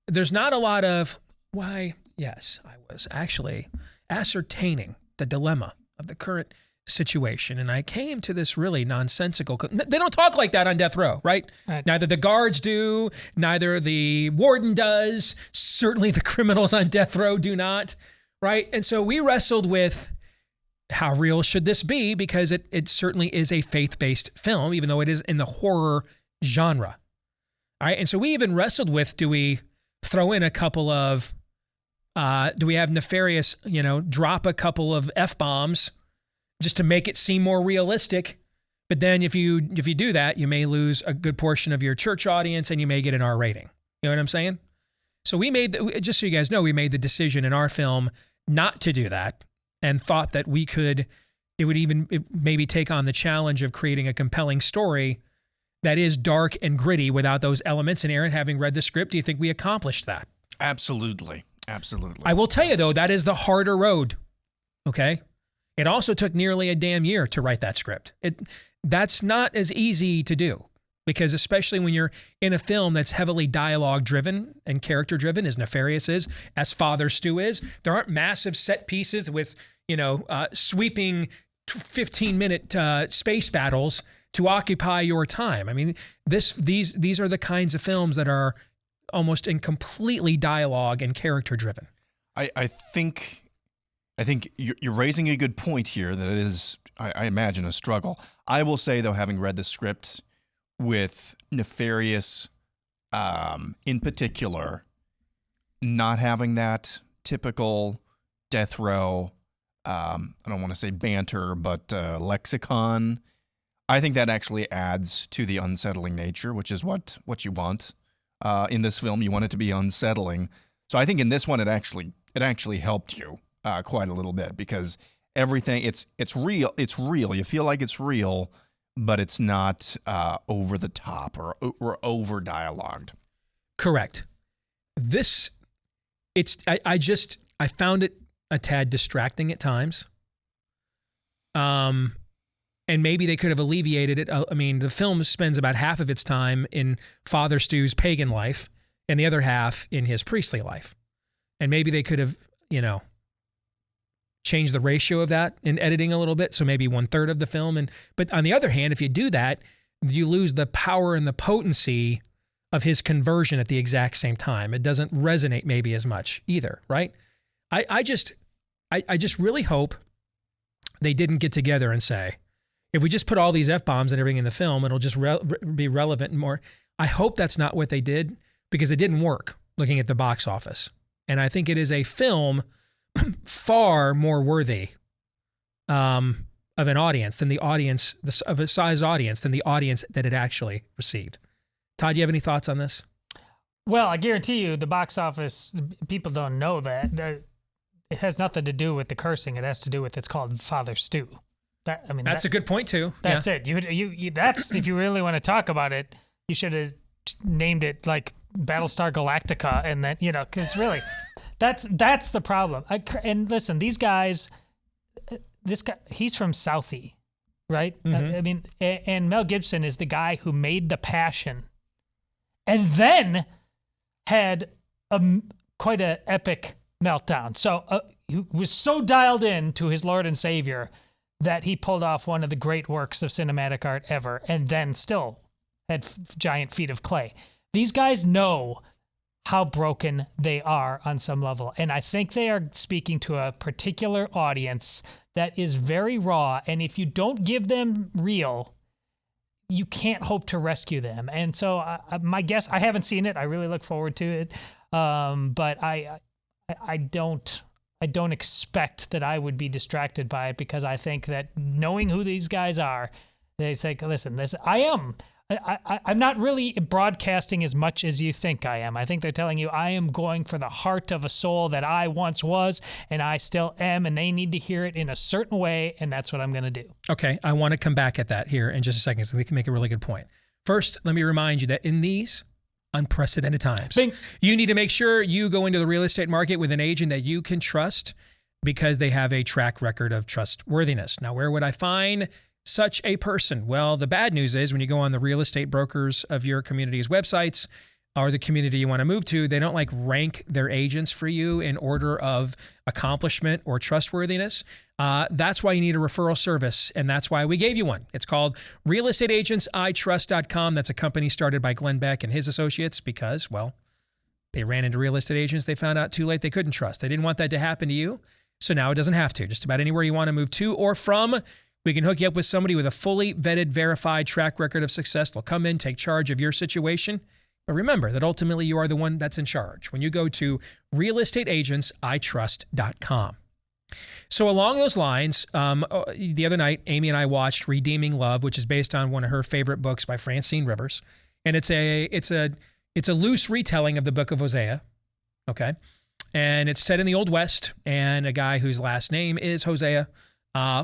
There's not a lot of, why, yes, I was actually ascertaining the dilemma of the current situation, and I came to this really nonsensical. They don't talk like that on death row, right? Neither the guards do, neither the warden does, certainly the criminals on death row do not. Right. And so we wrestled with how real should this be? Because it certainly is a faith-based film, even though it is in the horror genre. All right. And so we even wrestled with, do we throw in a couple of, do we have Nefarious, drop a couple of F-bombs just to make it seem more realistic? But then if you do that, you may lose a good portion of your church audience and you may get an R rating. You know what I'm saying? So we just so you guys know, we made the decision in our film not to do that, and thought that it would maybe take on the challenge of creating a compelling story that is dark and gritty without those elements. And Aaron, having read the script, do you think we accomplished that? Absolutely. Absolutely. I will tell you, though, that is the harder road. Okay? It also took nearly a damn year to write that script. That's not as easy to do. Because especially when you're in a film that's heavily dialogue-driven and character-driven, as Nefarious is, as Father Stu is, there aren't massive set pieces with, sweeping 15-minute space battles to occupy your time. I mean, these are the kinds of films that are almost in completely dialogue and character-driven. I think you're raising a good point here that it is, I imagine, a struggle. I will say, though, having read the script, with Nefarious in particular, not having that typical death row, I don't want to say banter, but lexicon, I think that actually adds to the unsettling nature, which is what you want in this film. You want it to be unsettling. So I think in this one, it it actually helped you quite a little bit because everything it's real. It's real. You feel like it's real, but it's not over the top or over dialogued. Correct. I found it a tad distracting at times. And maybe they could have alleviated it. I mean, the film spends about half of its time in Father Stu's pagan life and the other half in his priestly life. And maybe they could have, changed the ratio of that in editing a little bit. So maybe 1/3 of the film. But on the other hand, if you do that, you lose the power and the potency of his conversion at the exact same time. It doesn't resonate maybe as much either, right? I just really hope they didn't get together and say, if we just put all these F-bombs and everything in the film, it'll just be relevant more. I hope that's not what they did because it didn't work looking at the box office. And I think it is a film far more worthy of an audience than the audience, of a size audience than the audience that it actually received. Todd, do you have any thoughts on this? Well, I guarantee you the box office, people don't know that. It has nothing to do with the cursing. It has to do with it's called Father Stu. That's a good point too. That's it. You that's if you really want to talk about it, you should have named it like Battlestar Galactica, and then because really, that's the problem. And listen, these guys, this guy, he's from Southie, right? Mm-hmm. And Mel Gibson is the guy who made The Passion, and then had quite an epic meltdown. So he was so dialed in to his Lord and Savior that he pulled off one of the great works of cinematic art ever, and then still had giant feet of clay. These guys know how broken they are on some level, and I think they are speaking to a particular audience that is very raw, and if you don't give them real, you can't hope to rescue them. And so my guess, I haven't seen it. I really look forward to it, but I don't expect that I would be distracted by it because I think that knowing who these guys are, they think, listen, I'm not really broadcasting as much as you think I am. I think they're telling you I am going for the heart of a soul that I once was and I still am, and they need to hear it in a certain way, and that's what I'm going to do. Okay, I want to come back at that here in just a second so we can make a really good point. First, let me remind you that in these unprecedented times, you need to make sure you go into the real estate market with an agent that you can trust because they have a track record of trustworthiness. Now, where would I find such a person? Well, the bad news is when you go on the real estate brokers of your community's websites or the community you want to move to, they don't rank their agents for you in order of accomplishment or trustworthiness. That's why you need a referral service, and that's why we gave you one. It's called realestateagentsitrust.com. That's a company started by Glenn Beck and his associates because, well, they ran into real estate agents they found out too late they couldn't trust. They didn't want that to happen to you, so now it doesn't have to. Just about anywhere you want to move to or from, we can hook you up with somebody with a fully vetted, verified track record of success. They'll come in, take charge of your situation. But remember that ultimately you are the one that's in charge when you go to realestateagentsitrust.com. So along those lines, the other night, Amy and I watched Redeeming Love, which is based on one of her favorite books by Francine Rivers. And it's a loose retelling of the book of Hosea. Okay. And it's set in the Old West, and a guy whose last name is Hosea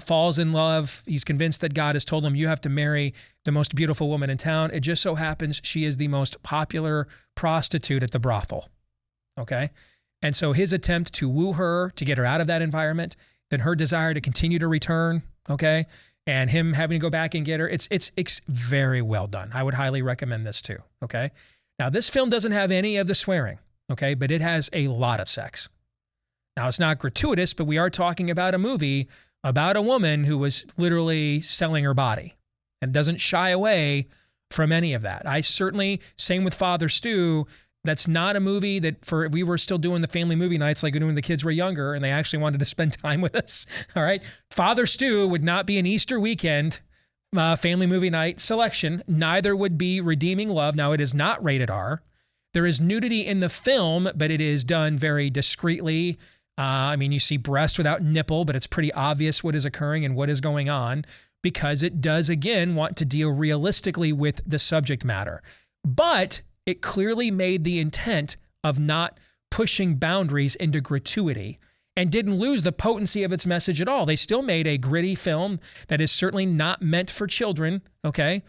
falls in love. He's convinced that God has told him, you have to marry the most beautiful woman in town. It just so happens she is the most popular prostitute at the brothel. Okay. And so his attempt to woo her, to get her out of that environment, then her desire to continue to return. Okay. And him having to go back and get her. It's very well done. I would highly recommend this too. Okay. Now this film doesn't have any of the swearing. Okay. But it has a lot of sex. Now it's not gratuitous, but we are talking about a movie about a woman who was literally selling her body and doesn't shy away from any of that. Same with Father Stu, that's not a movie that if we were still doing the family movie nights like when the kids were younger and they actually wanted to spend time with us, all right? Father Stu would not be an Easter weekend family movie night selection. Neither would be Redeeming Love. Now, it is not rated R. There is nudity in the film, but it is done very discreetly. You see breast without nipple, but it's pretty obvious what is occurring and what is going on because it does, again, want to deal realistically with the subject matter. But it clearly made the intent of not pushing boundaries into gratuity and didn't lose the potency of its message at all. They still made a gritty film that is certainly not meant for children, okay?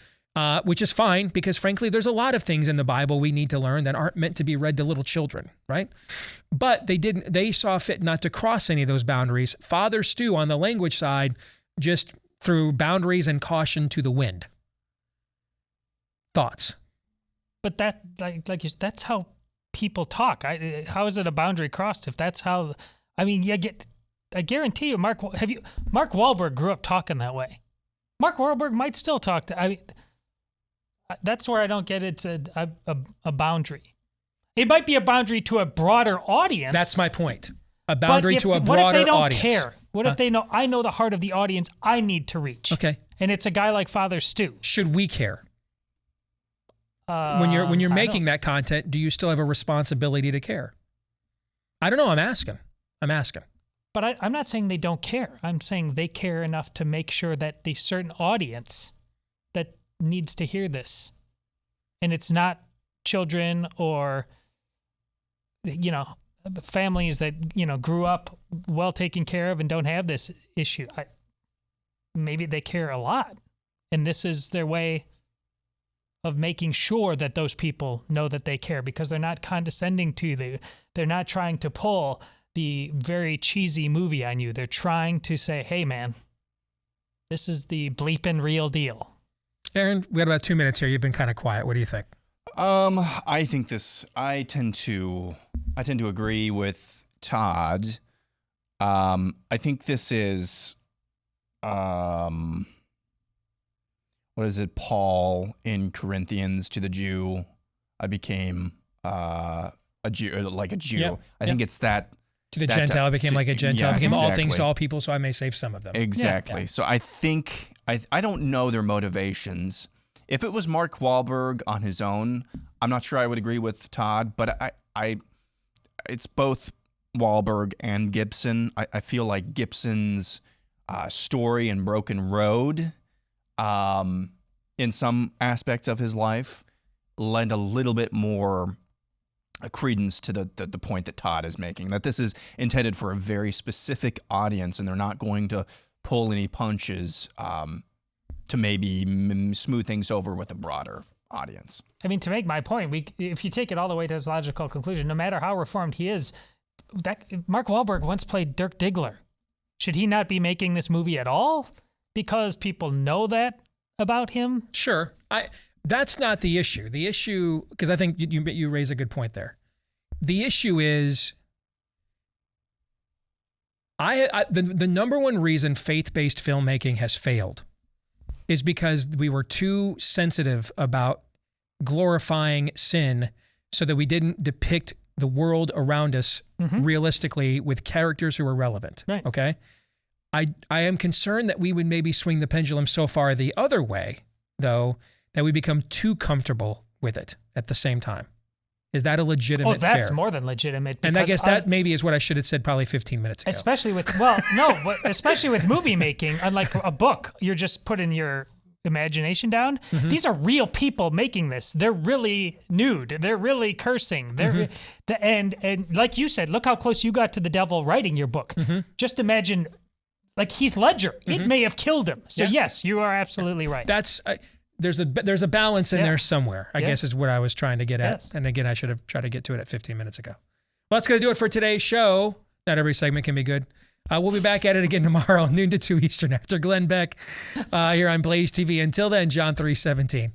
Which is fine, because frankly, there's a lot of things in the Bible we need to learn that aren't meant to be read to little children, right? But they saw fit not to cross any of those boundaries. Father Stu on the language side just threw boundaries and caution to the wind. Thoughts? But that, like you said, that's how people talk. How is it a boundary crossed if that's how? I mean, I guarantee you, Mark Wahlberg grew up talking that way. Mark Wahlberg might still talk. That's where I don't get it's a boundary. It might be a boundary to a broader audience. That's my point. A boundary to a broader audience. What if they don't care? What if they know, I know the heart of the audience I need to reach? Okay. And it's a guy like Father Stu. Should we care? When you're making that content, do you still have a responsibility to care? I don't know. I'm asking. But I'm not saying they don't care. I'm saying they care enough to make sure that the certain audience that needs to hear this, and it's not children or, families that, grew up well taken care of and don't have this issue. Maybe they care a lot, and this is their way of making sure that those people know that they care, because they're not condescending to you. They're not trying to pull the very cheesy movie on you. They're trying to say, hey, man, this is the bleeping real deal. Aaron, we got about 2 minutes here. You've been kind of quiet. What do you think? I tend to agree with Todd. I think this is, what is it? Paul in Corinthians to the Jew, I became a Jew, like a Jew. Yep. I think it's that. To the Gentile, I became like a Gentile. Yeah, became exactly. all things to all people, so I may save some of them. Exactly. Yeah. So I think, I don't know their motivations. If it was Mark Wahlberg on his own, I'm not sure I would agree with Todd, but it's both Wahlberg and Gibson. I feel like Gibson's story and Broken Road, in some aspects of his life, lend a little bit more credence to the point that Todd is making, that this is intended for a very specific audience and they're not going to pull any punches to maybe smooth things over with a broader audience. I mean, to make my point, if you take it all the way to its logical conclusion, no matter how reformed he is, Mark Wahlberg once played Dirk Diggler. Should he not be making this movie at all because people know that about him? Sure. That's not the issue. The issue, because I think you raise a good point there. The issue is, the number one reason faith-based filmmaking has failed is because we were too sensitive about glorifying sin so that we didn't depict the world around us realistically with characters who are relevant. Right. Okay? I am concerned that we would maybe swing the pendulum so far the other way, though, that we become too comfortable with it at the same time. Is that a legitimate Oh, that's fair? more than legitimate. And I guess that maybe is what I should have said probably 15 minutes ago. Especially with, especially with movie making, unlike a book, you're just putting your imagination down. These are real people making this. They're really nude. They're really cursing. They're and like you said, look how close you got to the devil writing your book. Just imagine, like Heath Ledger, it may have killed him. So yes, you are absolutely right. That's there's a balance in there somewhere, I guess is what I was trying to get at. Yes. And again, I should have tried to get to it at 15 minutes ago. Well, that's going to do it for today's show. Not every segment can be good. We'll be back at it again tomorrow, noon to 2 Eastern after Glenn Beck here on Blaze TV. Until then, John 3:17.